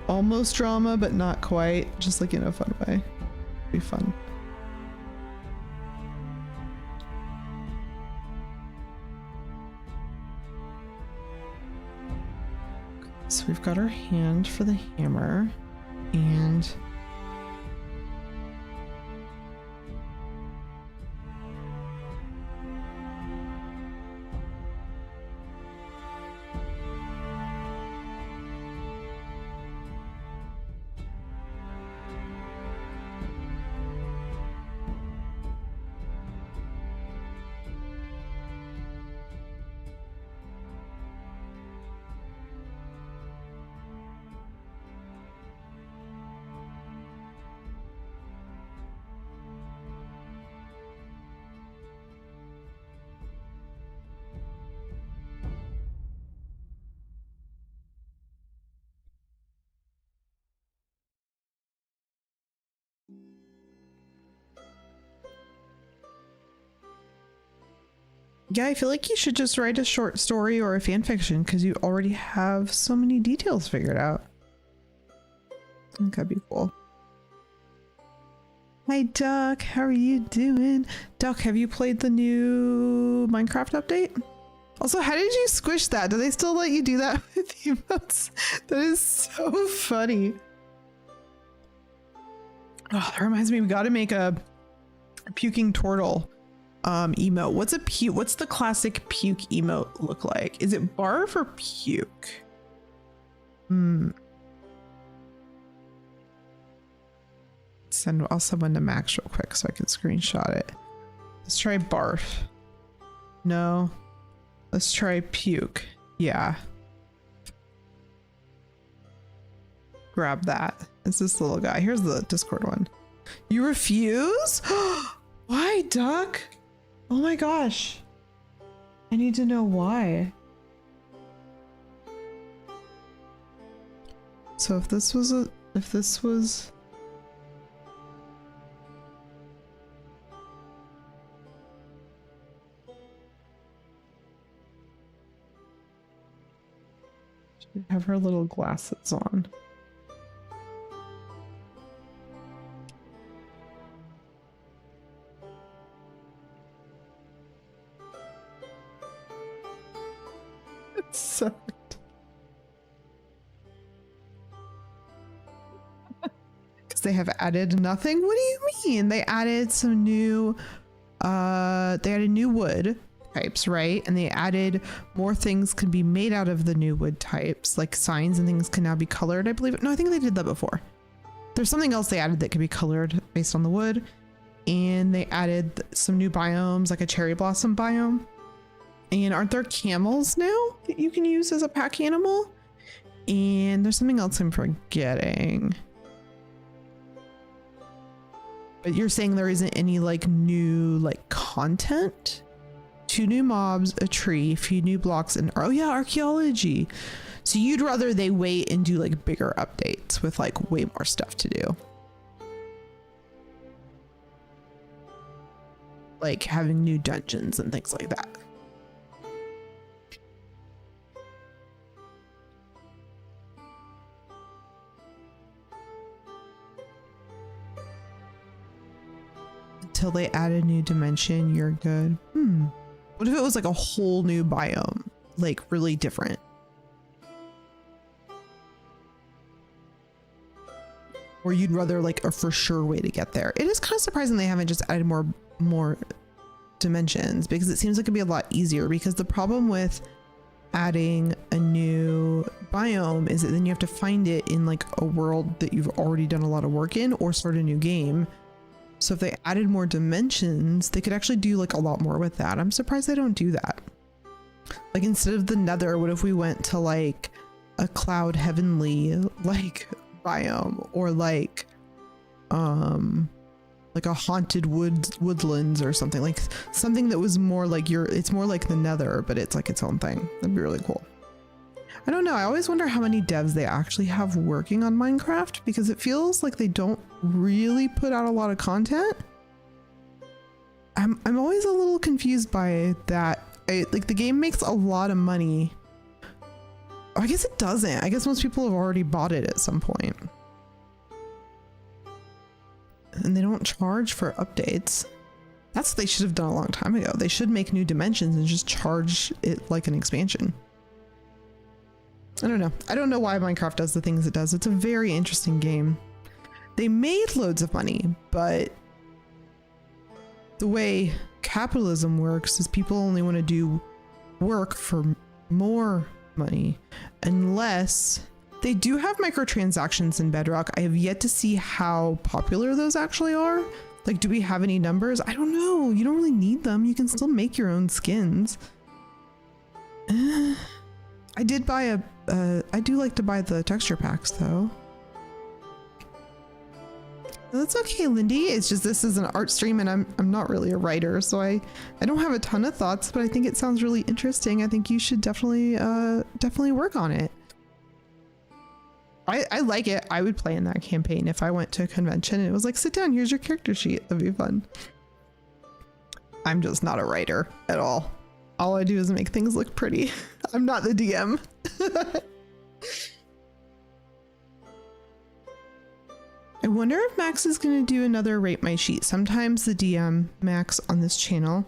almost drama but not quite, just like in a fun way. It'd be fun. So we've got our hand for the hammer, and yeah, I feel like you should just write a short story or a fan fiction because you already have so many details figured out. I think that'd be cool. Hi Duck, how are you doing? Duck, have you played the new Minecraft update? Also, how did you squish that? Do they still let you do that with emotes? That is so funny. Oh, that reminds me, we gotta make a puking turtle emote. What's the classic puke emote look like? Is it barf or puke? I'll send one to Max real quick so I can screenshot it. Let's try barf. No. Let's try puke. Yeah. Grab that. It's this little guy. Here's the Discord one. You refuse? Why, Duck? Oh my gosh. I need to know why. So if this was she'd have her little glasses on. It's so because they have added nothing. What do you mean? They added some new they added new wood types, right? And they added more things can be made out of the new wood types, like signs and things can now be colored, I believe. No, I think they did that before. There's something else they added that could be colored based on the wood, and they added some new biomes, like a cherry blossom biome. And aren't there camels now that you can use as a pack animal? And there's something else I'm forgetting. But you're saying there isn't any like new like content? 2 new mobs, a tree, a few new blocks, and oh yeah, archaeology. So you'd rather they wait and do like bigger updates with like way more stuff to do. Like having new dungeons and things like that. Until they add a new dimension, you're good. What if it was like a whole new biome, like really different? Or you'd rather like a for sure way to get there. It is kind of surprising they haven't just added more dimensions, because it seems like it'd be a lot easier, because the problem with adding a new biome is that then you have to find it in like a world that you've already done a lot of work in, or start a new game. So if they added more dimensions, they could actually do like a lot more with that. I'm surprised they don't do that. Like instead of the Nether, what if we went to like a cloud heavenly like biome, or like a haunted woodlands or something, like something that was more like it's more like the Nether, but it's like its own thing. That'd be really cool. I don't know. I always wonder how many devs they actually have working on Minecraft, because it feels like they don't really put out a lot of content. I'm always a little confused by that. Like the game makes a lot of money. I guess it doesn't. I guess most people have already bought it at some point. And they don't charge for updates. That's what they should have done a long time ago. They should make new dimensions and just charge it like an expansion. I don't know. I don't know why Minecraft does the things it does. It's a very interesting game. They made loads of money, but the way capitalism works is people only want to do work for more money, unless they do have microtransactions in Bedrock. I have yet to see how popular those actually are. Like, do we have any numbers? I don't know. You don't really need them. You can still make your own skins. I did buy I do like to buy the texture packs though. That's okay, Lindy. It's just this is an art stream and I'm not really a writer, so I don't have a ton of thoughts, but I think it sounds really interesting. I think you should definitely work on it. I like it. I would play in that campaign if I went to a convention and it was like, sit down, here's your character sheet. That'd be fun. I'm just not a writer at all. All I do is make things look pretty. I'm not the DM. I wonder if Max is going to do another rate my sheet. Sometimes the DM, Max, on this channel,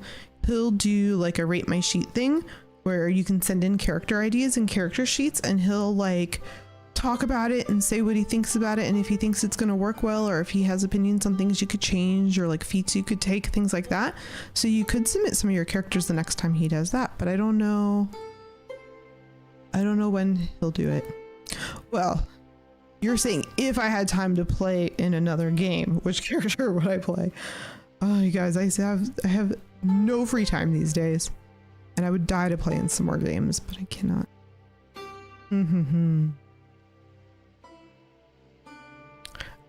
he'll do like a rate my sheet thing where you can send in character ideas and character sheets, and he'll like talk about it and say what he thinks about it, and if he thinks it's going to work well, or if he has opinions on things you could change, or like feats you could take, things like that. So you could submit some of your characters the next time he does that, but I don't know when he'll do it. Well, you're saying if I had time to play in another game, which character would I play? Oh, you guys, I have no free time these days, and I would die to play in some more games, but I cannot.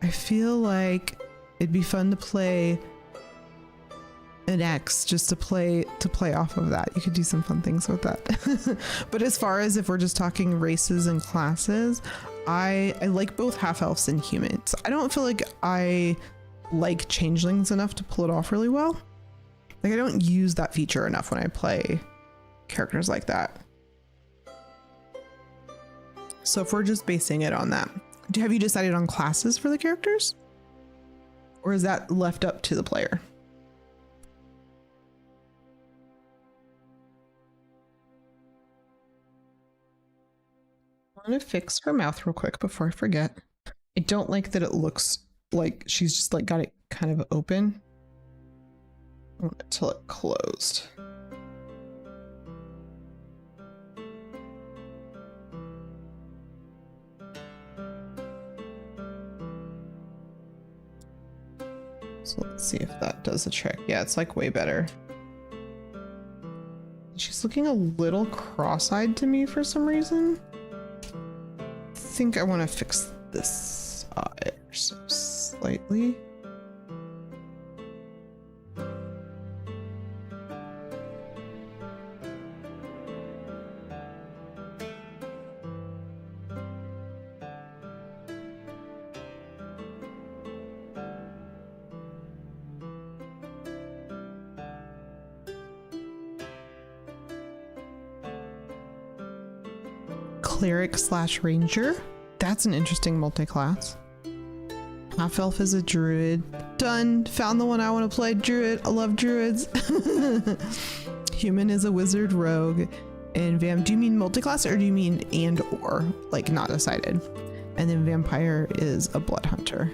I feel like it'd be fun to play an X, just to play off of that. You could do some fun things with that. But as far as if we're just talking races and classes, I like both half elves and humans. I don't feel like I like changelings enough to pull it off really well. Like I don't use that feature enough when I play characters like that. So if we're just basing it on that, have you decided on classes for the characters? Or is that left up to the player? I'm gonna fix her mouth real quick before I forget. I don't like that it looks like she's just like got it kind of open. I want it to look closed. So let's see if that does the trick. Yeah, it's like way better. She's looking a little cross-eyed to me for some reason. I think I want to fix this eye so slightly. Cleric / ranger. That's an interesting multi-class. Half elf is a druid. Done. Found the one I want to play. Druid. I love druids. Human is a wizard rogue. And do you mean multiclass or do you mean and or? Like not decided. And then vampire is a blood hunter.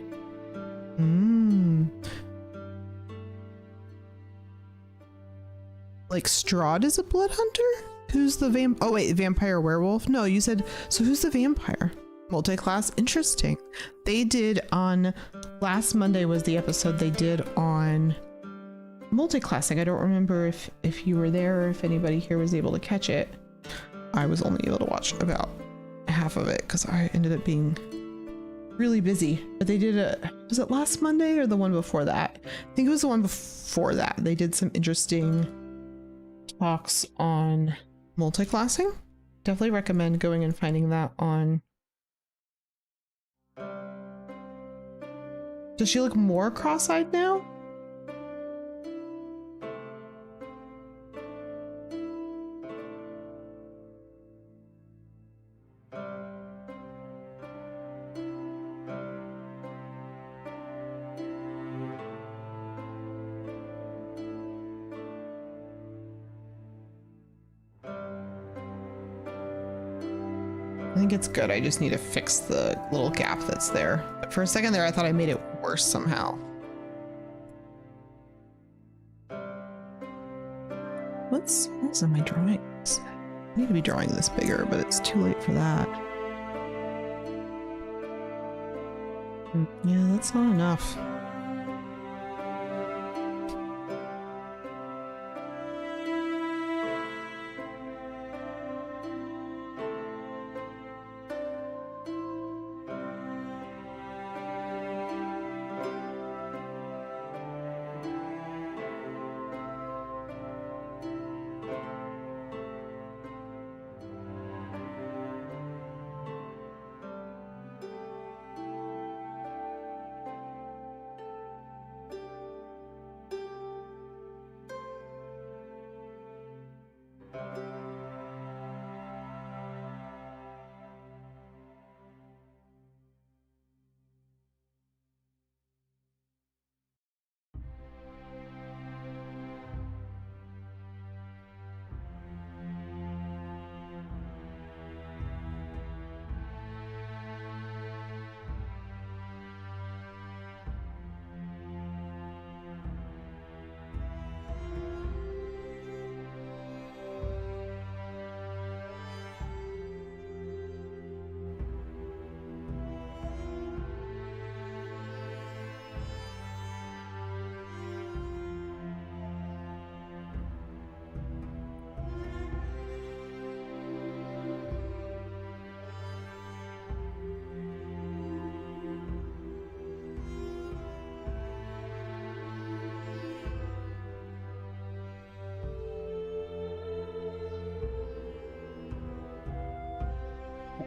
Like Strahd is a blood hunter? Who's the oh wait, vampire werewolf? No, you said, so who's the vampire? Multiclass, interesting. They did on, last Monday was the episode they did on multiclassing. I don't remember if you were there or if anybody here was able to catch it. I was only able to watch about half of it because I ended up being really busy. But they did was it last Monday or the one before that? I think it was the one before that. They did some interesting talks on multiclassing. Definitely recommend going and finding that on. Does she look more cross-eyed now? I think it's good. I just need to fix the little gap that's there. But for a second there, I thought I made it worse somehow. What's on my drawings? I need to be drawing this bigger, but it's too late for that. Yeah, that's not enough.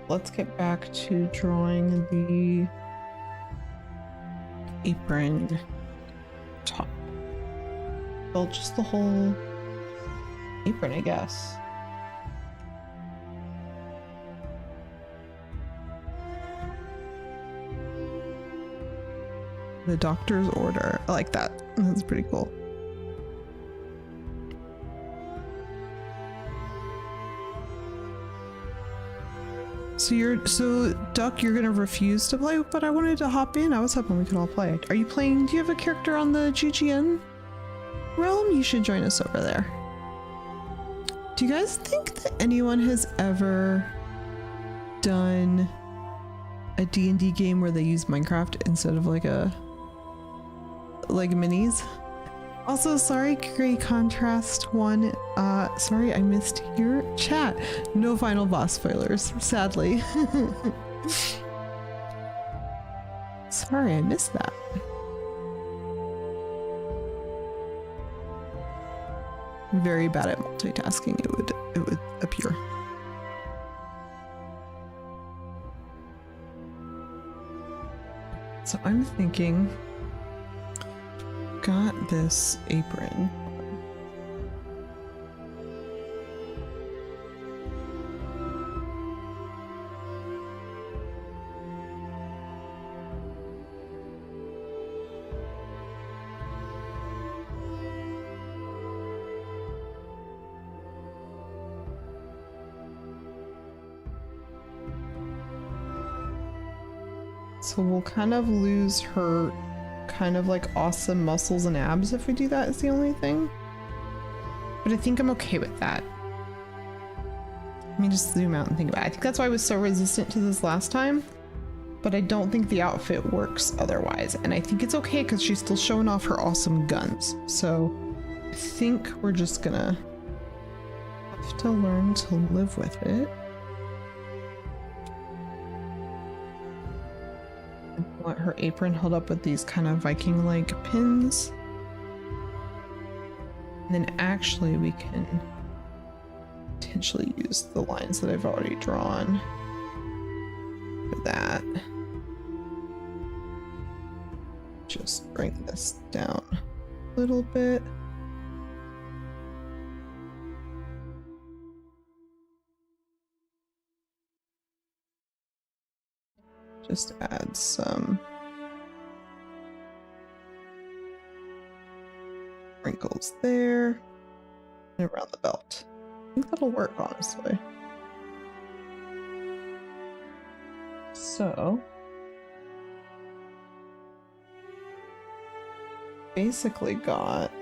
Let's get back to drawing the apron top. Well, just the whole apron, I guess. The doctor's order. I like that. That's pretty cool. So Duck, you're gonna refuse to play, but I wanted to hop in. I was hoping we could all play. Are you playing? Do you have a character on the GGN realm? You should join us over there. Do you guys think that anyone has ever done a D&D game where they use Minecraft instead of like minis? Also, sorry, Grey Contrast 1. Sorry, I missed your chat. No final boss spoilers, sadly. Sorry, I missed that. Very bad at multitasking, it would appear. So I'm thinking, got this apron. So we'll kind of lose her kind of like awesome muscles and abs if we do that, is the only thing. But I think I'm okay with that. Let me just zoom out and think about it. I think that's why I was so resistant to this last time. But I don't think the outfit works otherwise. And I think it's okay because she's still showing off her awesome guns. So I think we're just gonna have to learn to live with it. I want her apron held up with these kind of Viking-like pins. And then actually we can potentially use the lines that I've already drawn for that. Just bring this down a little bit. Just add some wrinkles there and around the belt. I think that'll work, honestly. So basically got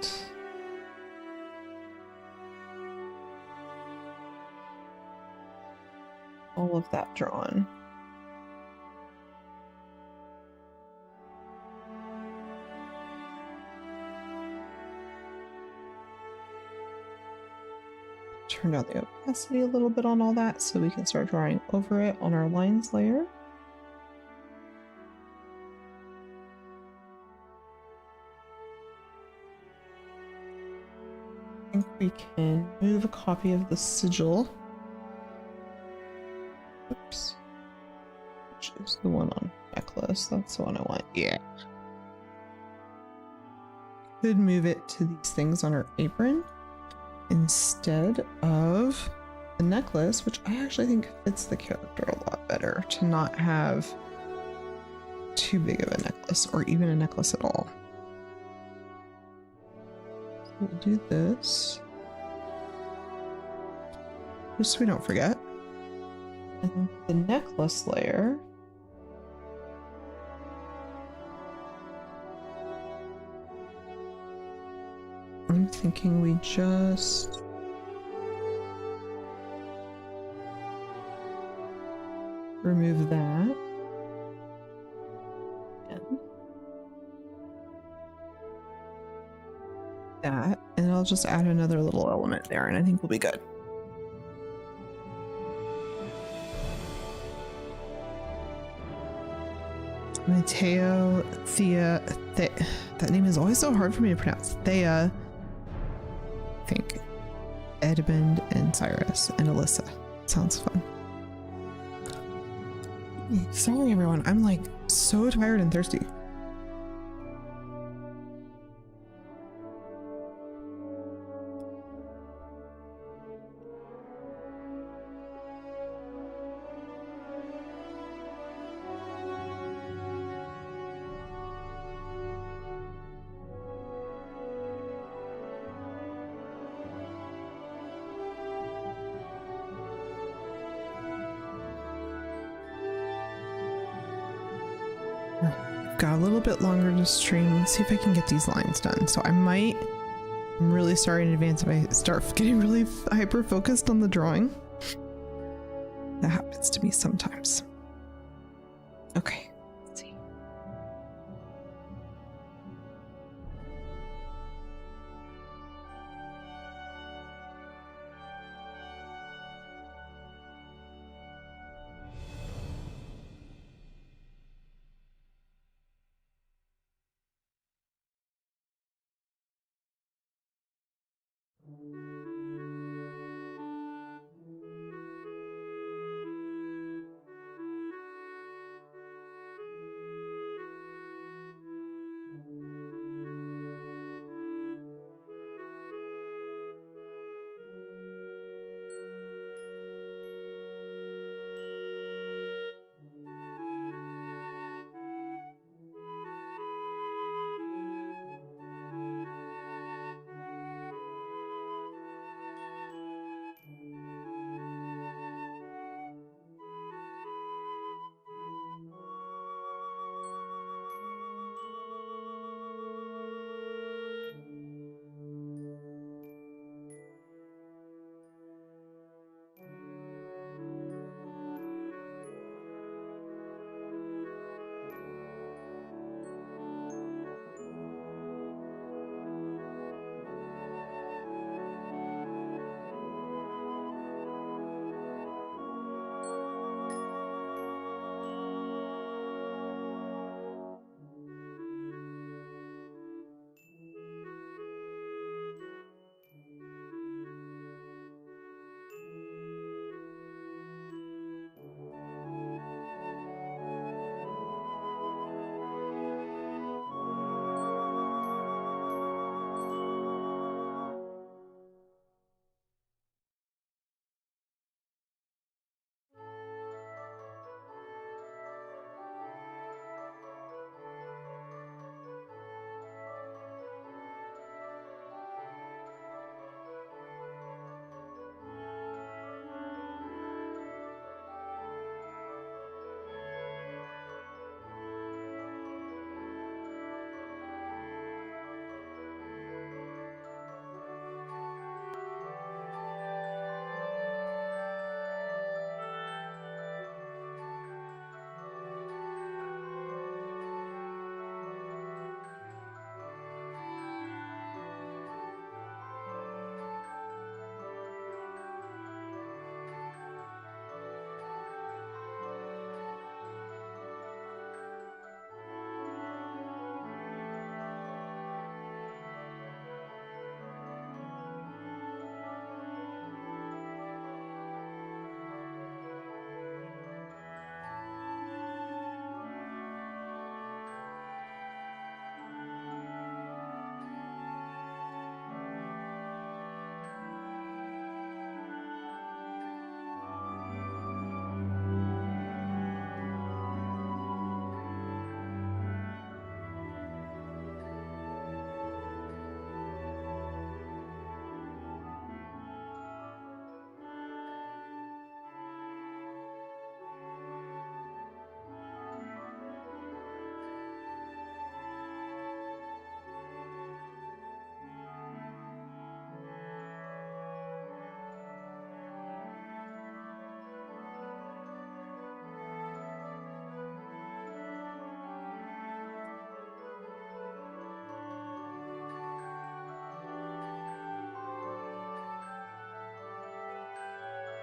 all of that drawn. Turn down the opacity a little bit on all that so we can start drawing over it on our lines layer. I think we can move a copy of the sigil. Oops. Which is the one on necklace. That's the one I want. Yeah. Could move it to these things on her apron instead of the necklace, which I actually think fits the character a lot better to not have too big of a necklace or even a necklace at all. So we'll do this just so we don't forget. And then the necklace layer, I'm thinking we just remove that. And that, and I'll just add another little element there, and I think we'll be good. Mateo, Thea, that name is always so hard for me to pronounce. Thea, I think, Edmund, and Cyrus, and Alyssa. Sounds fun. Sorry, everyone. I'm like so tired and thirsty. Got a little bit longer to stream. Let's see if I can get these lines done. So I'm really sorry in advance if I start getting really hyper focused on the drawing. That happens to me sometimes. Okay, let's see.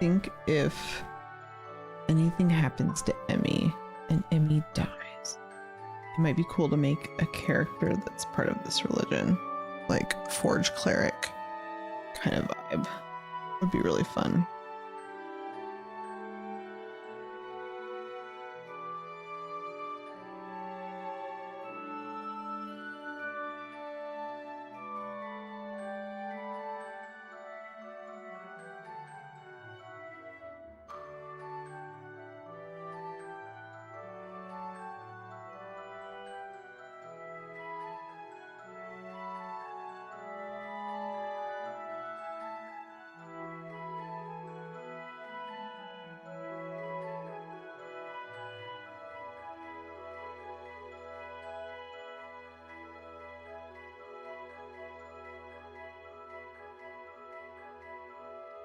think if anything happens to Emmy and Emmy dies, it might be cool to make a character that's part of this religion, like Forge Cleric kind of vibe. Would be really fun.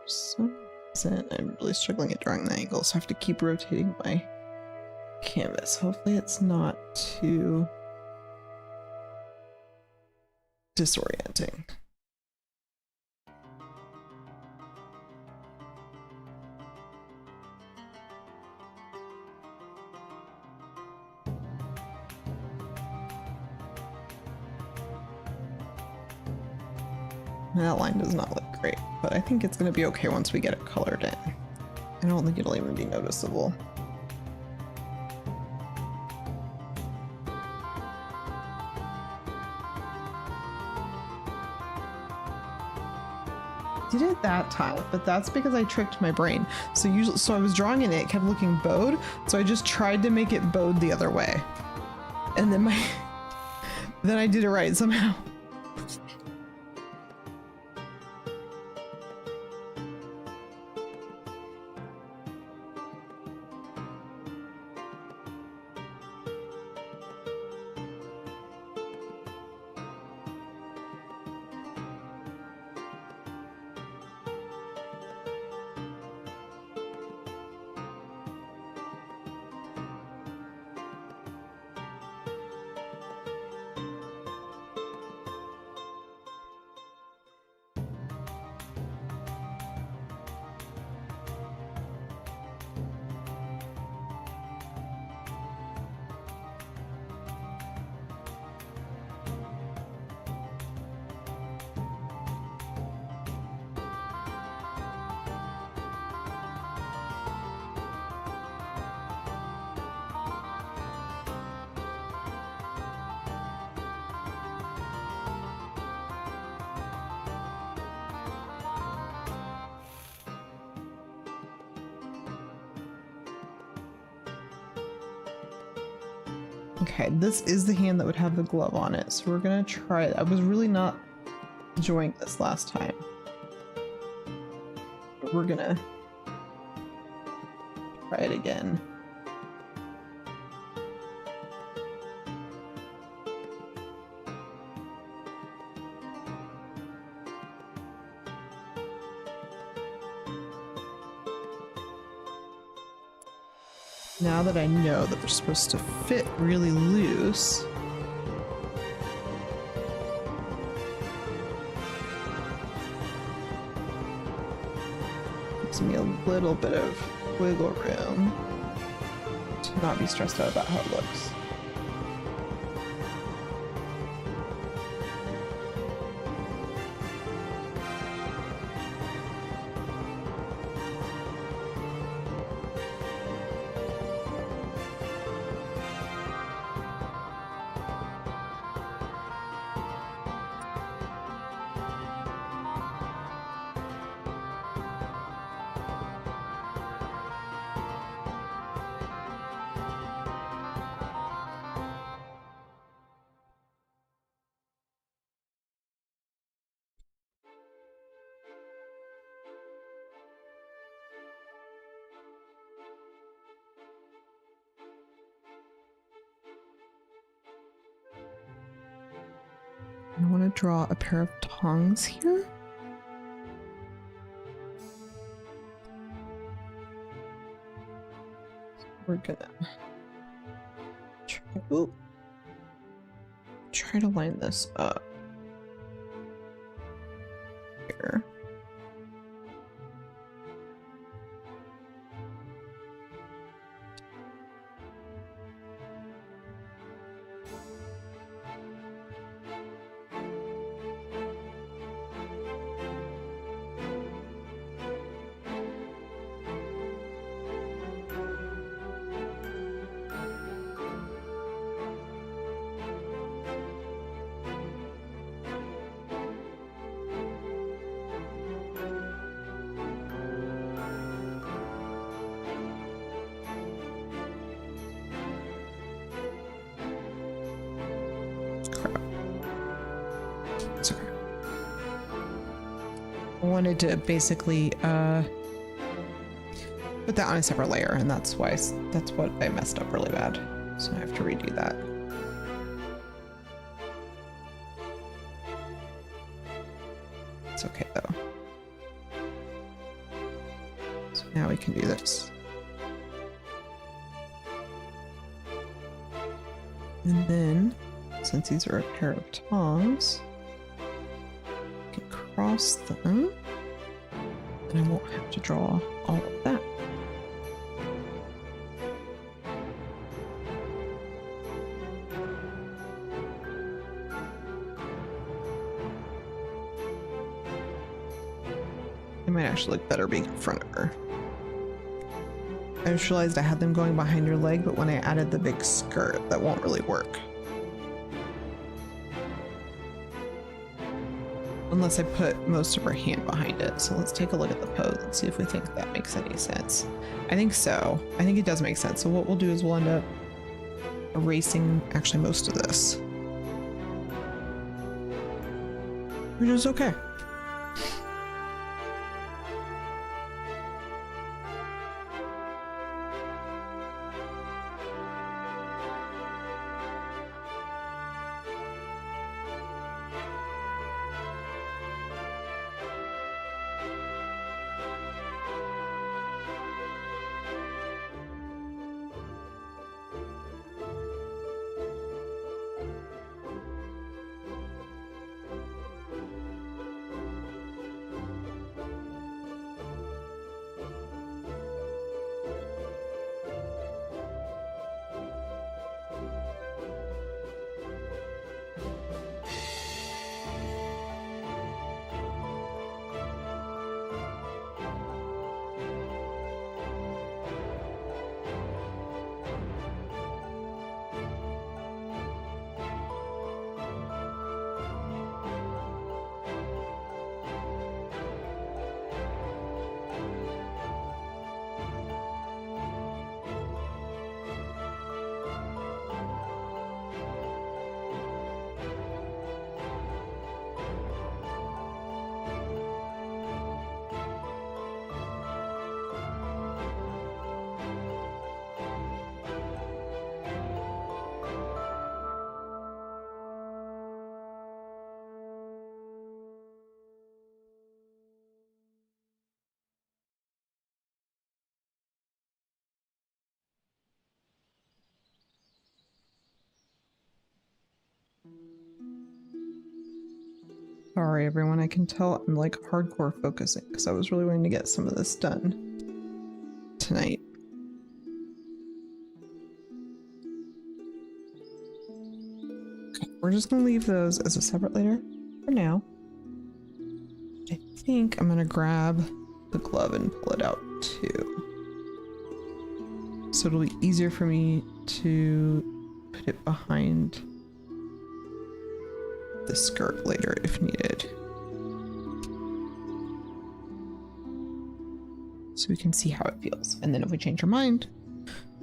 For some reason, I'm really struggling at drawing the angle, so I have to keep rotating my canvas. Hopefully it's not too disorienting. That line does not look great, but I think it's going to be okay once we get it colored in. I don't think it'll even be noticeable. Did it that time, but that's because I tricked my brain. So I was drawing and it kept looking bowed, so I just tried to make it bowed the other way. And then then I did it right somehow. Okay, this is the hand that would have the glove on it, so we're gonna try it. I was really not enjoying this last time, but we're gonna try it again. Now that I know that they're supposed to fit really loose, gives me a little bit of wiggle room to not be stressed out about how it looks. I want to draw a pair of tongs here. We're gonna try to line this up here. I wanted to basically put that on a separate layer, and that's what I messed up really bad. So I have to redo that. It's okay though. So now we can do this. And then, since these are a pair of tongs, I can cross them, and I won't have to draw all of that. It might actually look better being in front of her. I just realized I had them going behind her leg, but when I added the big skirt, that won't really work. Unless I put most of her hand behind it. So let's take a look at the pose and see if we think that makes any sense. I think so. I think it does make sense. So what we'll do is we'll end up erasing actually most of this. Which is okay. Sorry everyone, I can tell I'm like hardcore focusing because I was really wanting to get some of this done tonight. Okay, we're just gonna leave those as a separate layer for now. I think I'm gonna grab the glove and pull it out too. So it'll be easier for me to put it behind the skirt later if needed. So we can see how it feels. And then if we change our mind,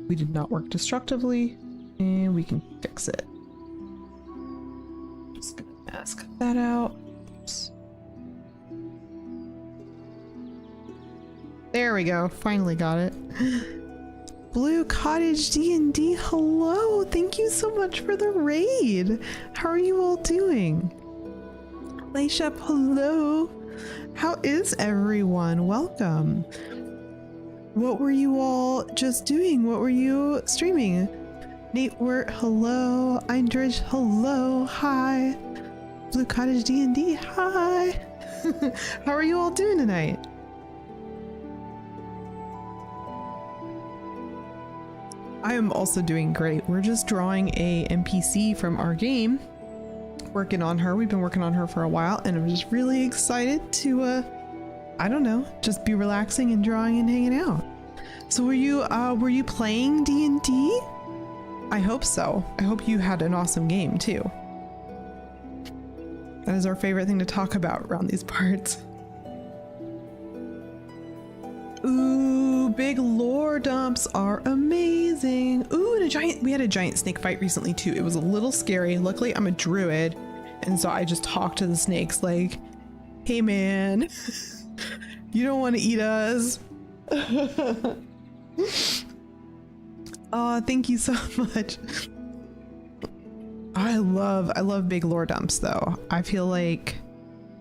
we did not work destructively, and we can fix it. Just gonna mask that out. Oops. There we go, finally got it. Blue Cottage D&D, hello! Thank you so much for the raid! How are you all doing? Layshep, hello! How is everyone? Welcome! What were you all just doing? What were you streaming? Nate Wirt, hello! Eindridge, hello! Hi! Blue Cottage D&D, hi! How are you all doing tonight? I am also doing great. We're just drawing a NPC from our game. Working on her. We've been working on her for a while, and I'm just really excited to, I don't know, just be relaxing and drawing and hanging out. So were you playing D&D? I hope so. I hope you had an awesome game too. That is our favorite thing to talk about around these parts. Ooh, big lore dumps are amazing. Ooh, and we had a giant snake fight recently too. It was a little scary. Luckily, I'm a druid, and so I just talked to the snakes like, Hey man, you don't want to eat us. Oh, thank you so much. I love big lore dumps though. I feel like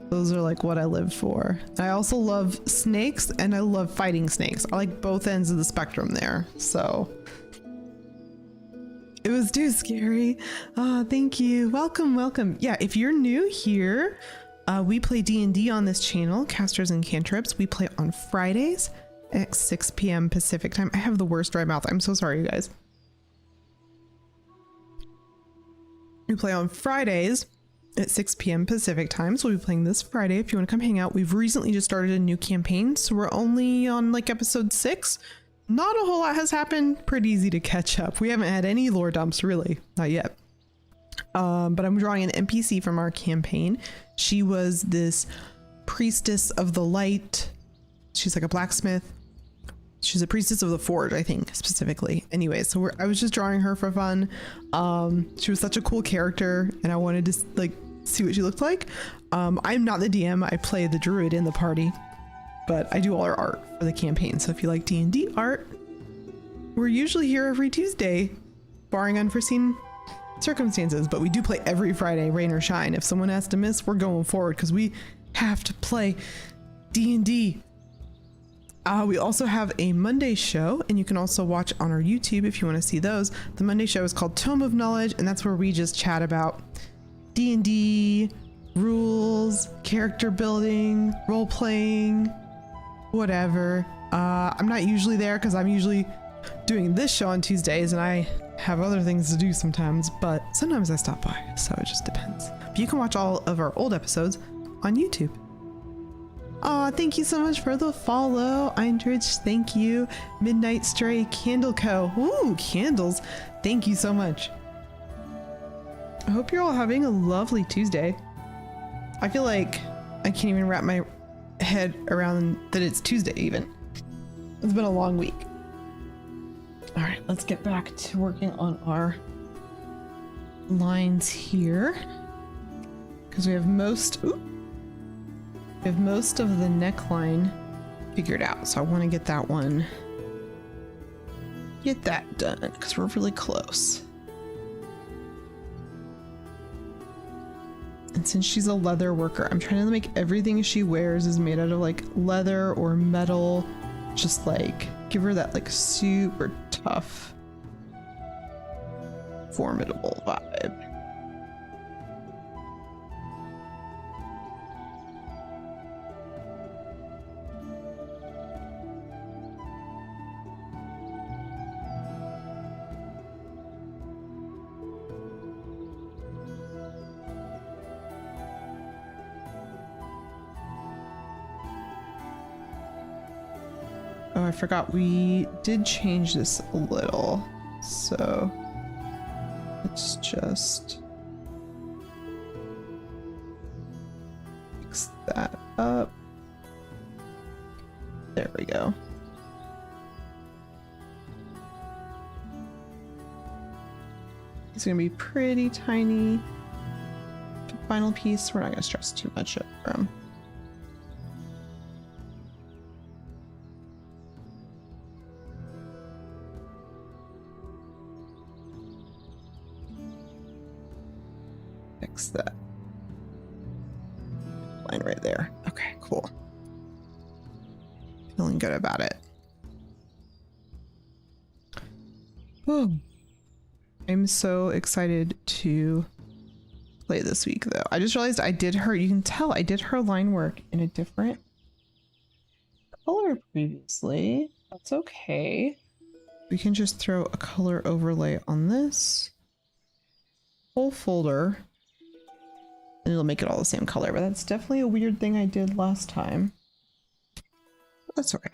those are like what I live for. I also love snakes and I love fighting snakes. I like both ends of the spectrum there. So it was too scary. Oh, thank you. Welcome, welcome. Yeah, if you're new here, we play D&D on this channel, Casters and Cantrips. We play on Fridays at 6 p.m. Pacific time. I have the worst dry mouth. I'm so sorry, you guys. We play on Fridays at 6 p.m. Pacific time. So we'll be playing this Friday if you want to come hang out. We've recently just started a new campaign, so we're only on like episode 6. Not a whole lot has happened. Pretty easy to catch up. We haven't had any lore dumps really, not yet. But I'm drawing an NPC from our campaign. She was this priestess of the light. She's like a blacksmith. She's a priestess of the forge, I think, specifically. Anyway, so I was just drawing her for fun. She was such a cool character, and I wanted to like see what she looked like. I'm not the DM. I play the druid in the party, but I do all her art for the campaign. So if you like D&D art, we're usually here every Tuesday, barring unforeseen circumstances. But we do play every Friday, rain or shine. If someone has to miss, we're going forward because we have to play D&D. We also have a Monday show, and you can also watch on our YouTube if you want to see those. The Monday show is called Tome of Knowledge, and that's where we just chat about D&D, rules, character building, role playing, whatever. I'm not usually there because I'm usually doing this show on Tuesdays, and I have other things to do sometimes, but sometimes I stop by, so it just depends. But you can watch all of our old episodes on YouTube. Aw, thank you so much for the follow. Eindridge, thank you. Midnight Stray, Candle Co. Ooh, candles. Thank you so much. I hope you're all having a lovely Tuesday. I feel like I can't even wrap my head around that it's Tuesday even. It's been a long week. All right, let's get back to working on our lines here. Because we have most of the neckline figured out. So I want to get that done because we're really close. And since she's a leather worker, I'm trying to make everything she wears is made out of like leather or metal. Just like give her that like super tough, formidable vibe. Oh, I forgot we did change this a little, so let's just fix that up. There we go. It's gonna be pretty tiny. The final piece, we're not gonna stress too much over them. Fix that line right there. Okay, cool. Feeling good about it. Oh, I'm so excited to play this week though. I just realized I did her, you can tell I did her line work in a different color previously. That's okay. We can just throw a color overlay on this whole folder. And it'll make it all the same color, but that's definitely a weird thing I did last time. But that's okay.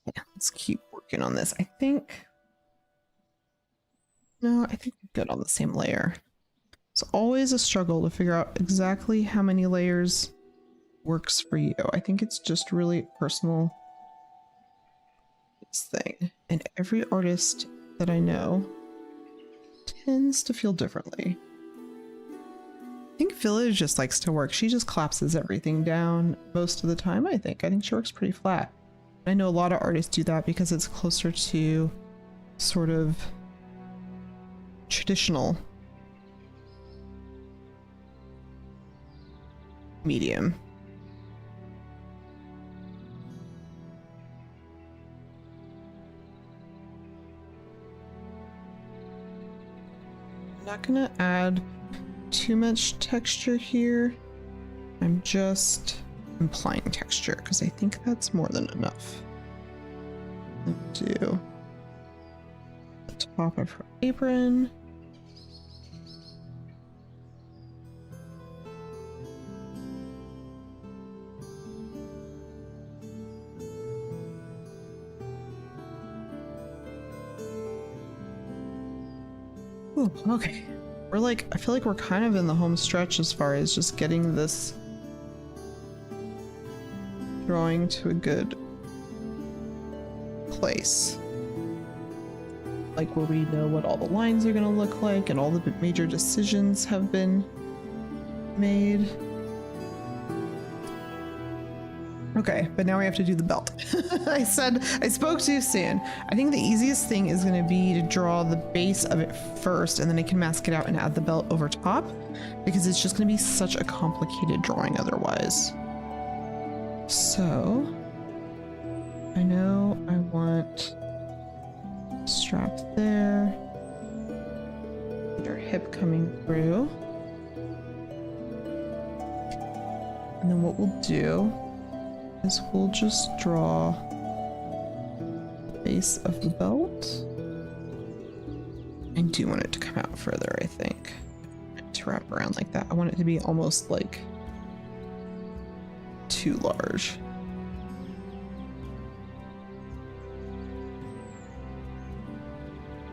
Yeah, let's keep working on this. I think we're good on the same layer. It's always a struggle to figure out exactly how many layers works for you. I think it's just really personal thing. And every artist that I know tends to feel differently. I think Village just likes to work. She just collapses everything down most of the time, I think. I think she works pretty flat. I know a lot of artists do that because it's closer to sort of traditional medium. I'm not gonna add too much texture here. I'm just implying texture because I think that's more than enough. Do the top of her apron. Ooh, okay. We're like, I feel like we're kind of in the home stretch as far as just getting this drawing to a good place. Like where we know what all the lines are gonna look like and all the major decisions have been made. Okay, but now we have to do the belt. I spoke too soon. I think the easiest thing is going to be to draw the base of it first, and then I can mask it out and add the belt over top, because it's just going to be such a complicated drawing otherwise. So, I know I want straps there, and her hip coming through. And then what we'll do is we'll just draw the base of the belt. I do want it to come out further, I think. To wrap around like that. I want it to be almost like too large.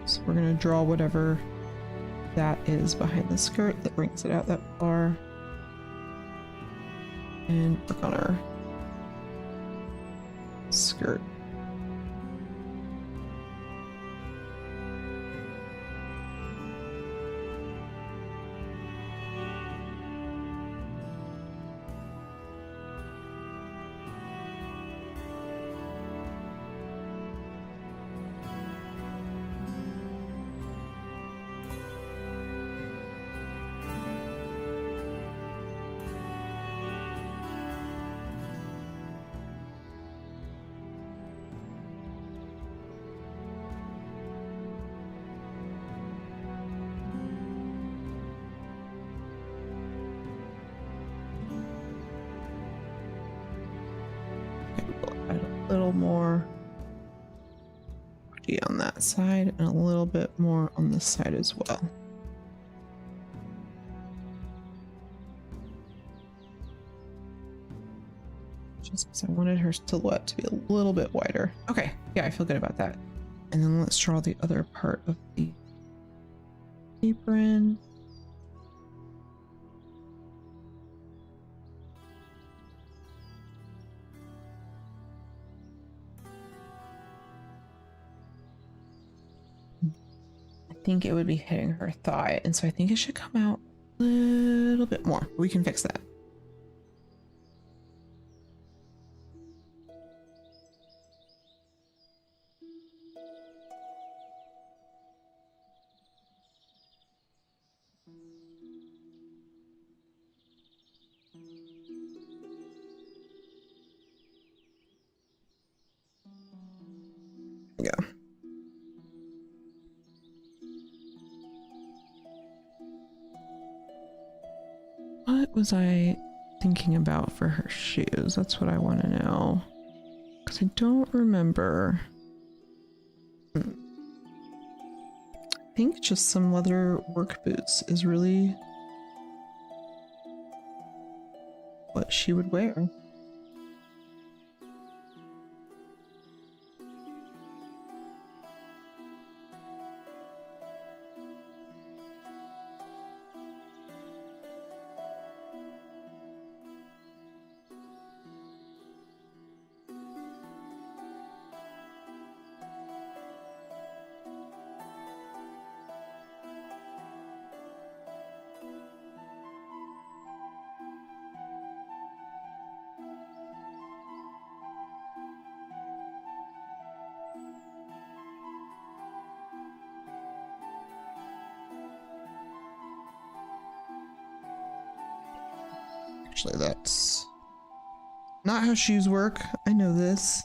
So we're gonna draw whatever that is behind the skirt that brings it out that far. And work on our skirt. Little more on that side and a little bit more on this side as well. Just because I wanted her silhouette to be a little bit wider. Okay, yeah, I feel good about that. And then let's draw the other part of the apron. I think it would be hitting her thigh, and so I think it should come out a little bit more. We can fix that. There we go. What was I thinking about for her shoes? That's what I want to know. Because I don't remember. I think just some leather work boots is really what she would wear. Actually, that's not how shoes work. I know this.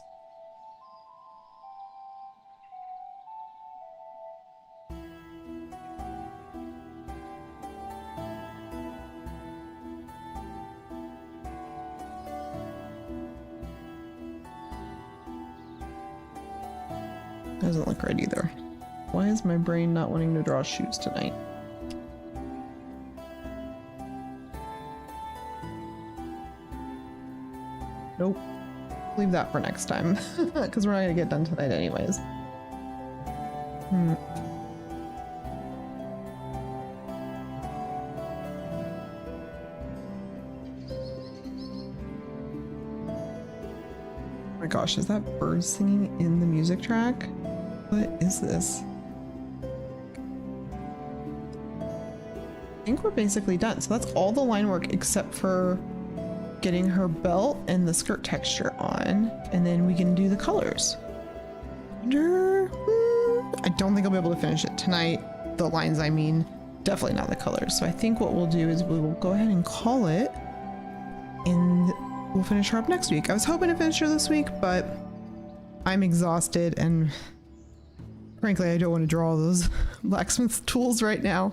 Doesn't look right either. Why is my brain not wanting to draw shoes tonight? Nope. Leave that for next time, because we're not gonna get done tonight anyways. Oh my gosh, is that bird singing in the music track? What is this? I think we're basically done. So that's all the line work except for getting her belt and the skirt texture on, and then we can do the colors. I don't think I'll be able to finish it tonight. The lines, I mean, definitely not the colors. So I think what we'll do is we will go ahead and call it, and we'll finish her up next week. I was hoping to finish her this week, but I'm exhausted, and frankly, I don't want to draw all those blacksmith tools right now.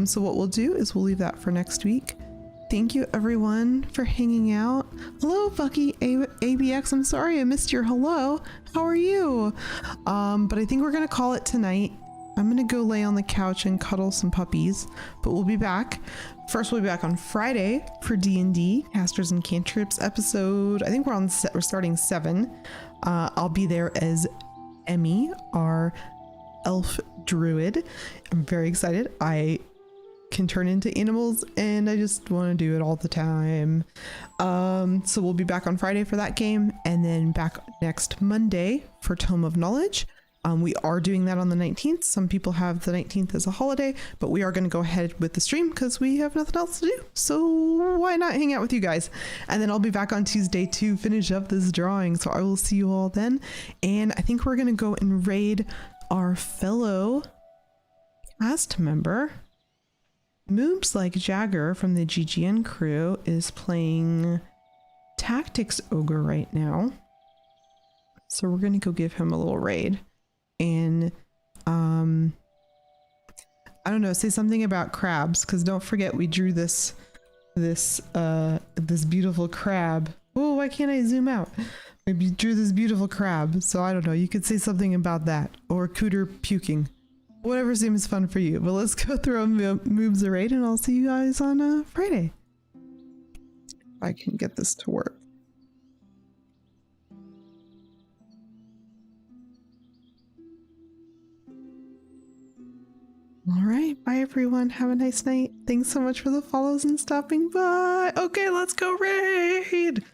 So what we'll do is we'll leave that for next week. Thank you everyone for hanging out. Hello, Bucky ABX. I'm sorry I missed your hello. How are you? But I think we're gonna call it tonight. I'm gonna go lay on the couch and cuddle some puppies, but we'll be back. First, we'll be back on Friday for D&D Casters and Cantrips episode. I think we're starting 7. I'll be there as Emmy, our elf druid. I'm very excited. I can turn into animals and I just want to do it all the time. So we'll be back on Friday for that game, and then back next Monday for Tome of Knowledge. We are doing that on the 19th. Some people have the 19th as a holiday, but we are going to go ahead with the stream because we have nothing else to do. So why not hang out with you guys? And then I'll be back on Tuesday to finish up this drawing. So I will see you all then. And I think we're going to go and raid our fellow cast member. Moobs Like Jagger from the GGN crew is playing Tactics Ogre right now. So we're going to go give him a little raid. And I don't know, say something about crabs, because don't forget we drew this beautiful crab. Oh, why can't I zoom out? We drew this beautiful crab, so I don't know, you could say something about that, or Cooter puking, whatever seems fun for you. But let's go through moves a raid, and I'll see you guys on Friday. If I can get this to work. All right, bye everyone. Have a nice night. Thanks so much for the follows and stopping by. Okay, let's go raid.